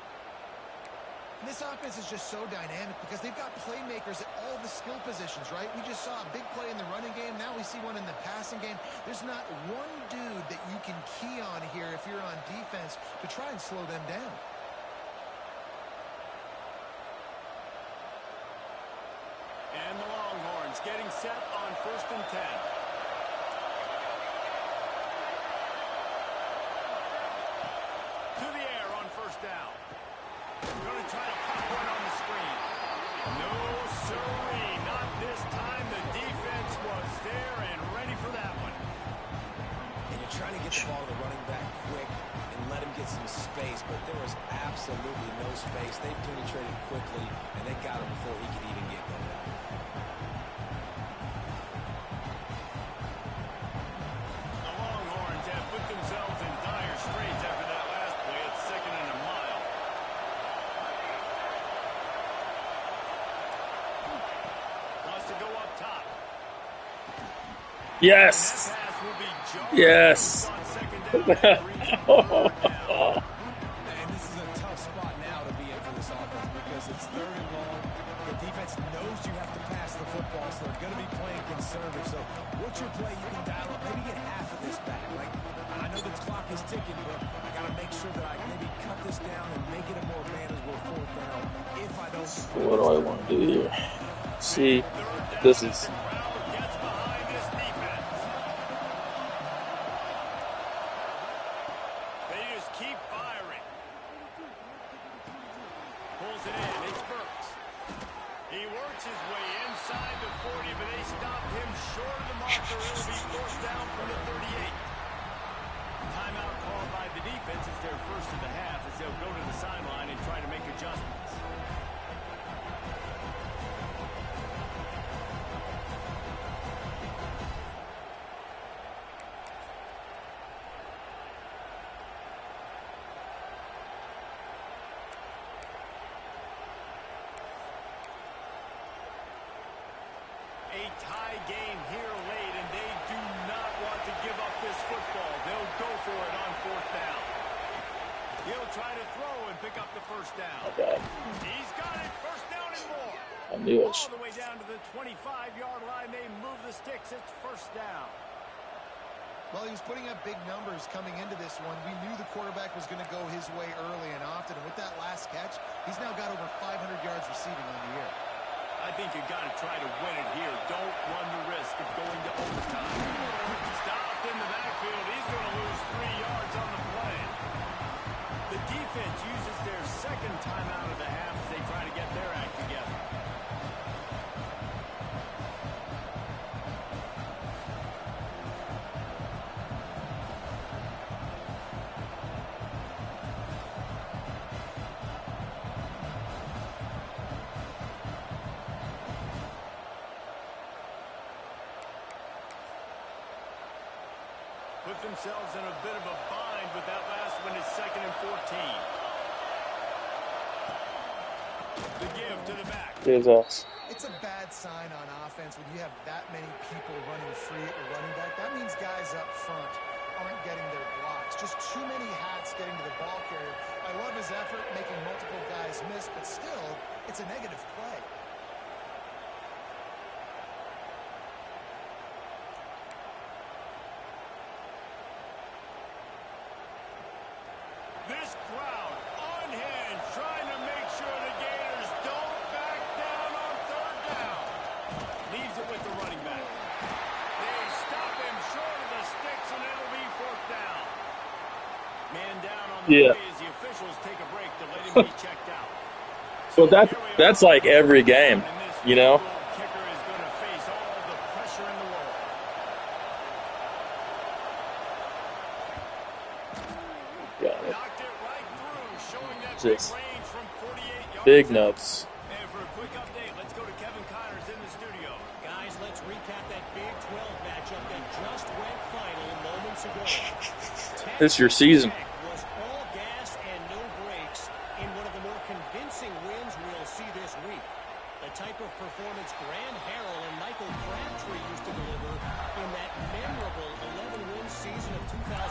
[SPEAKER 4] And this offense is just so dynamic because they've got playmakers at all the skill positions, right? We just saw a big play in the running game. Now we see one in the passing game. There's not one dude that you can key on here if you're on defense to try and slow them down.
[SPEAKER 2] And the Longhorns getting set on 1st and 10. To the air on first down. Going to try to pop one on the screen. No, sirree, not this time. The defense was there and ready for that one.
[SPEAKER 3] And you're trying to get the ball to the running back quick and let him get some space, but there was absolutely no space. They penetrated quickly, and they got him before he could even get going.
[SPEAKER 2] The Longhorns have put themselves in dire straits after that last play. It's 2nd and a mile. Wants to go up top.
[SPEAKER 1] Yes.
[SPEAKER 2] That pass will be jarred
[SPEAKER 1] Yes.
[SPEAKER 2] on 2nd down. And
[SPEAKER 3] this is a tough spot now to be in for this offense because it's 3rd and long. The defense knows you have to pass the football, so they're going to be playing conservative. So what's your play you can dial up? Maybe get half of this back. Like, I know the clock is ticking, but I got to make sure that I maybe cut this down and make it a more manageable 4th down if I don't.
[SPEAKER 1] What do I want to do here? See, this is
[SPEAKER 2] Crowd gets behind this defense. They just keep firing. Pulls it in. It's Burks. He works his way inside the 40, but they stop him short of the marker. It'll be 4th down from the 38. Timeout called by the defense. It's their first of the half as they'll go to the sideline and try to make adjustments. A tie game here late, and they do not want to give up this football. They'll go for it on 4th down. He'll try to throw and pick up the first down.
[SPEAKER 1] God.
[SPEAKER 2] He's got it. First down and more.
[SPEAKER 1] I knew it.
[SPEAKER 2] All the way down to the 25-yard line. They move the sticks. It's first down.
[SPEAKER 4] Well, he was putting up big numbers coming into this one. We knew the quarterback was going to go his way early and often. And with that last catch, he's now got over 500 yards receiving on the year.
[SPEAKER 2] I think you got to try to win it here. Don't run the risk of going to overtime. Stopped in the backfield. He's going to lose 3 yards on the play. The defense uses their second timeout of the half as they try to get their act together. Put themselves in a bit of a bind with that last one is 2nd and 14. The give to the back.
[SPEAKER 1] Here's us.
[SPEAKER 4] It's a bad sign on offense when you have that many people running free at your running back. That means guys up front aren't getting their blocks. Just too many hats getting to the ball carrier. I love his effort making multiple guys miss, but still, it's a negative play.
[SPEAKER 2] This crowd unhinged, trying to make sure the Gators don't back down on 3rd down. Leaves it with the running back. They stop him short of the sticks, and it'll be 4th down. Man down on the play as the officials take a break to let him be checked out.
[SPEAKER 1] So that's like every game, you know?
[SPEAKER 2] Kicker is going to face all the pressure in the world.
[SPEAKER 1] Got it.
[SPEAKER 2] Knocked it right through, showing that
[SPEAKER 1] Just
[SPEAKER 2] big range from 48 yards.
[SPEAKER 1] big nuts.
[SPEAKER 2] And for a quick update, let's go to Kevin Connors in the studio.
[SPEAKER 5] Guys, let's recap that Big 12 matchup that just went final moments ago.
[SPEAKER 1] This is your season.
[SPEAKER 5] Was all gas and no brakes in one of the more convincing wins we'll see this week. The type of performance Grant Harrell and Michael Crabtree used to deliver in that memorable 11-win season of 2008.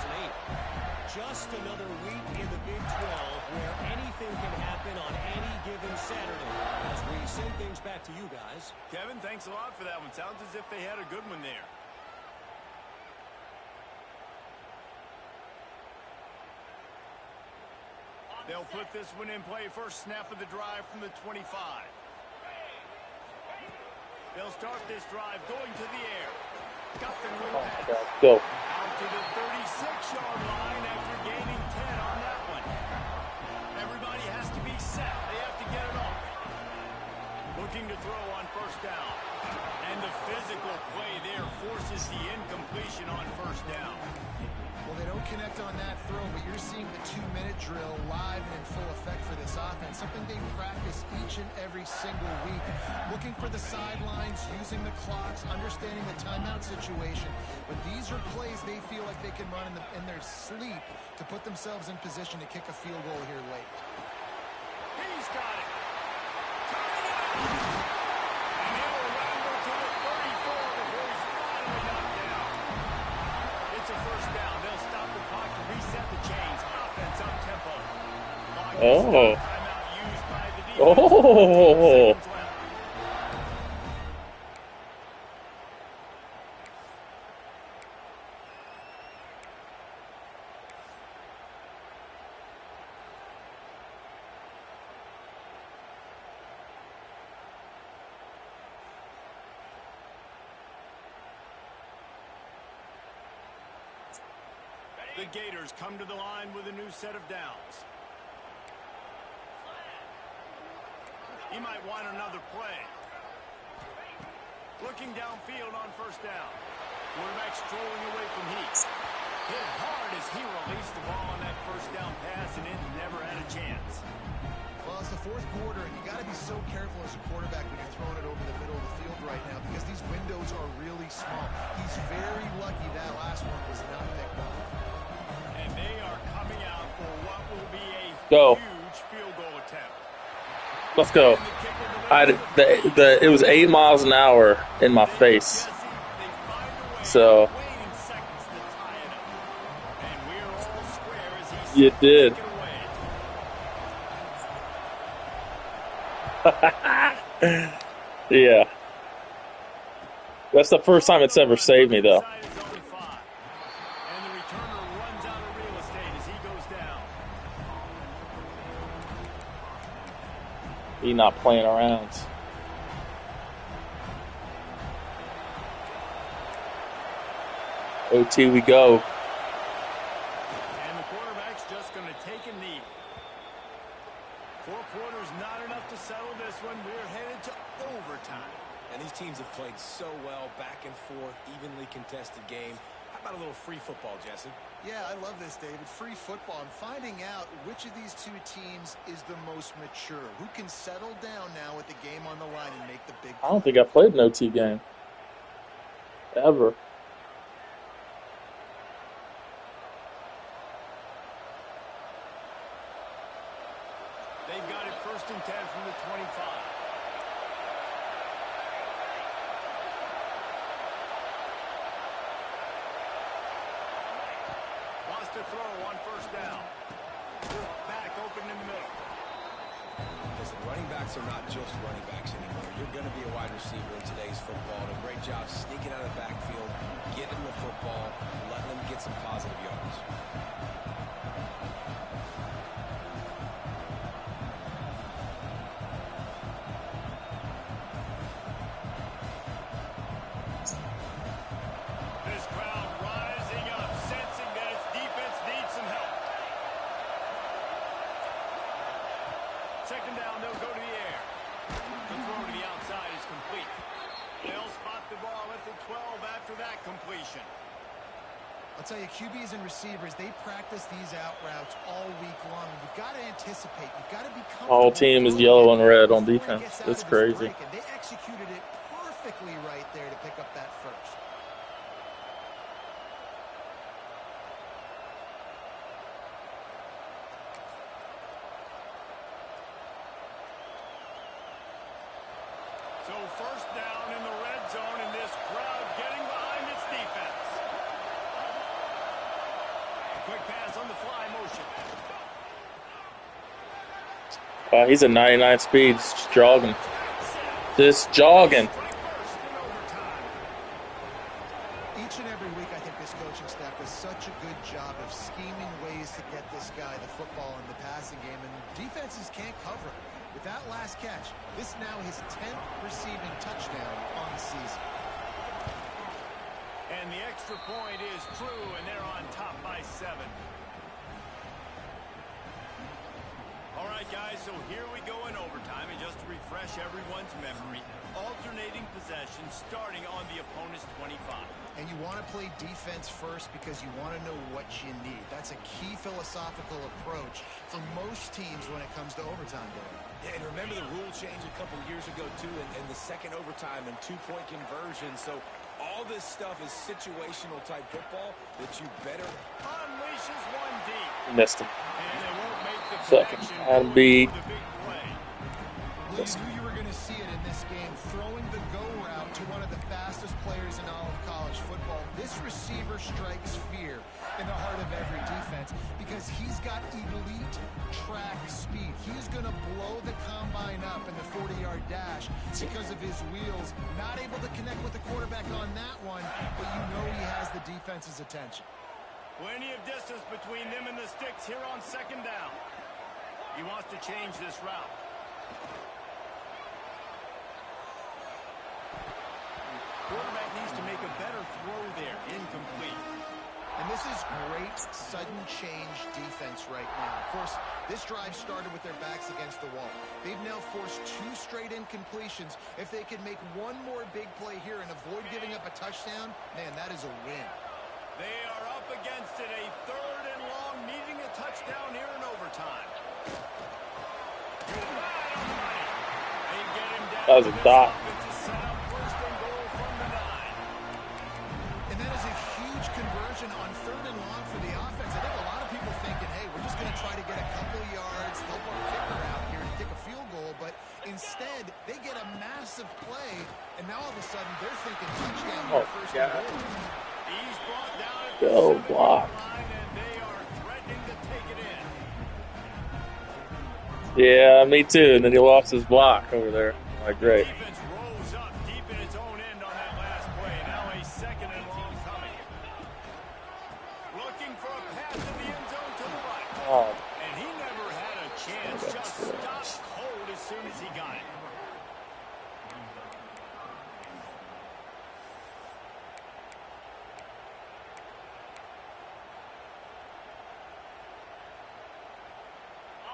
[SPEAKER 5] Just another week in the Big 12 where anything can happen on any given Saturday. As we send things back to you guys.
[SPEAKER 2] Kevin, thanks a lot for that one. Sounds as if they had a good one there. They'll put this one in play. First snap of the drive from the 25. They'll start this drive going to the air. Got the quick pass.
[SPEAKER 1] Go.
[SPEAKER 2] Out to the 36-yard line after gaining 10 on that one. Everybody has to be set. They have to get it off. Looking to throw on 1st down. And the physical play there forces the incompletion on 1st down.
[SPEAKER 4] Well, they don't connect on that throw, but you're seeing the 2-minute drill live and in full effect for this offense, something they practice each and every single week. Looking for the sidelines, using the clocks, understanding the timeout situation. But these are plays they feel like they can run in their sleep to put themselves in position to kick a field goal here late.
[SPEAKER 2] He's got it. Coming up. And he'll ramble to the 34 before he's finally knocked down. It's a 1st down. They'll stop the clock to reset the chains. Offense up tempo.
[SPEAKER 1] Oh.
[SPEAKER 2] Timeout used by the defense.
[SPEAKER 1] Oh.
[SPEAKER 2] 10 seconds left. The Gators come to the line with a new set of downs. He might want another play. Looking downfield on 1st down. Quarterback strolling away from Heat. Hit hard as he released the ball on that 1st down pass, and it never had a chance.
[SPEAKER 4] Well, it's the 4th quarter, and you got to be so careful as a quarterback when you're throwing it over the middle of the field right now because these windows are really small. He's very lucky that last one was not picked up.
[SPEAKER 2] And they are coming out for what will be a huge field goal attempt.
[SPEAKER 1] Let's go. It was 8 miles an hour in my face. So you did. Yeah. That's the first time it's ever saved me, though. He's not playing around. OT we go.
[SPEAKER 2] And the quarterback's just going to take a knee. 4 quarters not enough to settle this one. We're headed to overtime.
[SPEAKER 3] And these teams have played so well, back and forth, evenly contested game. How about a little free football, Jesse?
[SPEAKER 4] Yeah, I love this, David. Free football. I'm finding out which of these two teams is the most mature. Who can settle down now with the game on the line and make the big play.
[SPEAKER 1] I don't think I played an OT game. Ever.
[SPEAKER 2] to throw on first down. Back open in the middle.
[SPEAKER 3] Listen, running backs are not just running backs anymore. You're going to be a wide receiver in today's football. And a great job sneaking out of the backfield, getting the football, letting them get some positive yards.
[SPEAKER 2] This crowd rising up, sensing that its defense needs some help. Second down, they'll go to the air. The throw to the outside is complete. They'll spot the ball at the 12 after that completion.
[SPEAKER 4] I'll tell you, QBs and receivers, they practice these out routes all week long. You've got to anticipate. You've got to be comfortable.
[SPEAKER 1] Whole team is yellow and red on defense. It's crazy.
[SPEAKER 4] They executed it perfectly right there to pick up that first.
[SPEAKER 2] So first down in the red zone, and this crowd getting behind its defense. Quick pass on the fly motion.
[SPEAKER 1] He's at 99 speed, just jogging. Just jogging.
[SPEAKER 4] Each and every week, I think this coaching staff does such a good job of scheming ways to get this guy the football in the passing game, and defenses can't cover it. With that last catch, this now his 10th receiving touchdown on the season.
[SPEAKER 2] And the extra point is true, and they're on top by 7. All right, guys, so here we go in overtime, and just to refresh everyone's memory, alternating possession starting on the opponent's 25.
[SPEAKER 4] And you want to play defense first because you want to know what you need. That's a key philosophical approach for most teams when it comes to overtime, Dave.
[SPEAKER 3] Yeah, and remember the rule change a couple years ago, too, and the second overtime and two-point conversion. So all this stuff is situational type football that you better
[SPEAKER 2] Unleashes one deep.
[SPEAKER 1] Missed him.
[SPEAKER 2] And they won't make the
[SPEAKER 1] Second.
[SPEAKER 2] connection
[SPEAKER 1] And B.
[SPEAKER 2] for the big play.
[SPEAKER 4] Well, you knew you were going to see it in this game, throwing the go route to one of the fastest players in all of college football. This receiver strikes fear in the heart of every defense because he's got elite track speed. He's going to blow the combine up in the 40-yard dash because of his wheels. Not able to connect with the quarterback on that one, but you know he has the defense's attention.
[SPEAKER 2] Plenty of distance between them and the sticks here on second down. He wants to change this route. Quarterback needs to make a better throw there. Incomplete.
[SPEAKER 4] And this is great sudden change defense right now. Of course, this drive started with their backs against the wall. They've now forced 2 straight incompletions. If they can make one more big play here and avoid giving up a touchdown, man, that is a win.
[SPEAKER 2] They are up against it. A third and long, needing a touchdown here in overtime. They get him down.
[SPEAKER 1] That was a dot.
[SPEAKER 2] To set up first and goal from the 9.
[SPEAKER 4] And that is a huge conversion on third and long for the offense. I think a lot of people thinking, hey, we're just going to try to get a couple of yards, help our kicker out here and kick a field goal. But instead, they get a massive play, and now all of a sudden they're thinking touchdown here first and goal.
[SPEAKER 2] He's brought down at
[SPEAKER 1] Go
[SPEAKER 2] the 7-yard
[SPEAKER 1] block.
[SPEAKER 2] line, and they are threatening to take it in.
[SPEAKER 1] Yeah, me too. And then he lost his block over there. Like, great.
[SPEAKER 2] Defense rose up deep in its own end on that last play. Now a second and long coming. Looking for a pass in the end zone to the right.
[SPEAKER 1] Oh,
[SPEAKER 2] And he never had a chance. Just stopped cold as soon as he got it.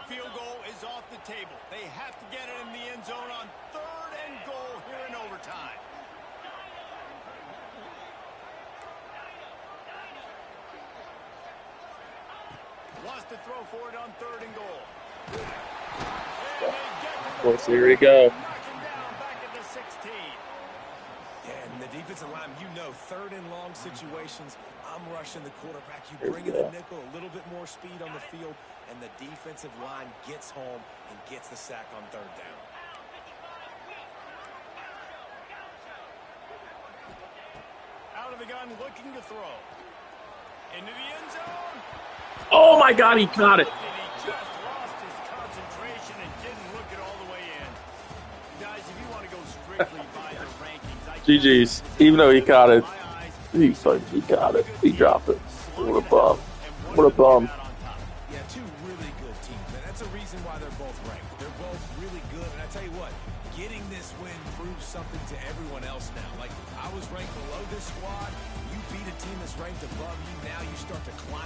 [SPEAKER 2] Field goal is off the table. They have to get it in the end zone on third and goal here in overtime. Wants to throw for it on third and goal. And they get to
[SPEAKER 1] of
[SPEAKER 2] the
[SPEAKER 1] course, here we go.
[SPEAKER 2] knock him down back at the 16.
[SPEAKER 3] Yeah, and the defensive line, you know, third and long situations, I'm rushing the quarterback. You
[SPEAKER 1] Here
[SPEAKER 3] bring
[SPEAKER 1] we
[SPEAKER 3] in the
[SPEAKER 1] go.
[SPEAKER 3] nickel, a little bit more speed on the field, and the defensive line gets home and gets the sack on third down.
[SPEAKER 2] Out of the gun, looking to throw. Into the end zone.
[SPEAKER 1] Oh my God, he caught it.
[SPEAKER 2] And he just lost his concentration and didn't look it all the way in. Guys, if you want to go strictly by the rankings, I
[SPEAKER 1] GG's. Even though he caught it,
[SPEAKER 2] my eyes,
[SPEAKER 1] he got it. He dropped it. What a bum. What a bum.
[SPEAKER 3] Yeah, two really good teams. And that's a reason why they're both ranked. They're both really good. And I tell you what, getting this win proves something to everyone else now. Like, I was ranked below this squad. You beat a team that's ranked above you. Now you start to climb.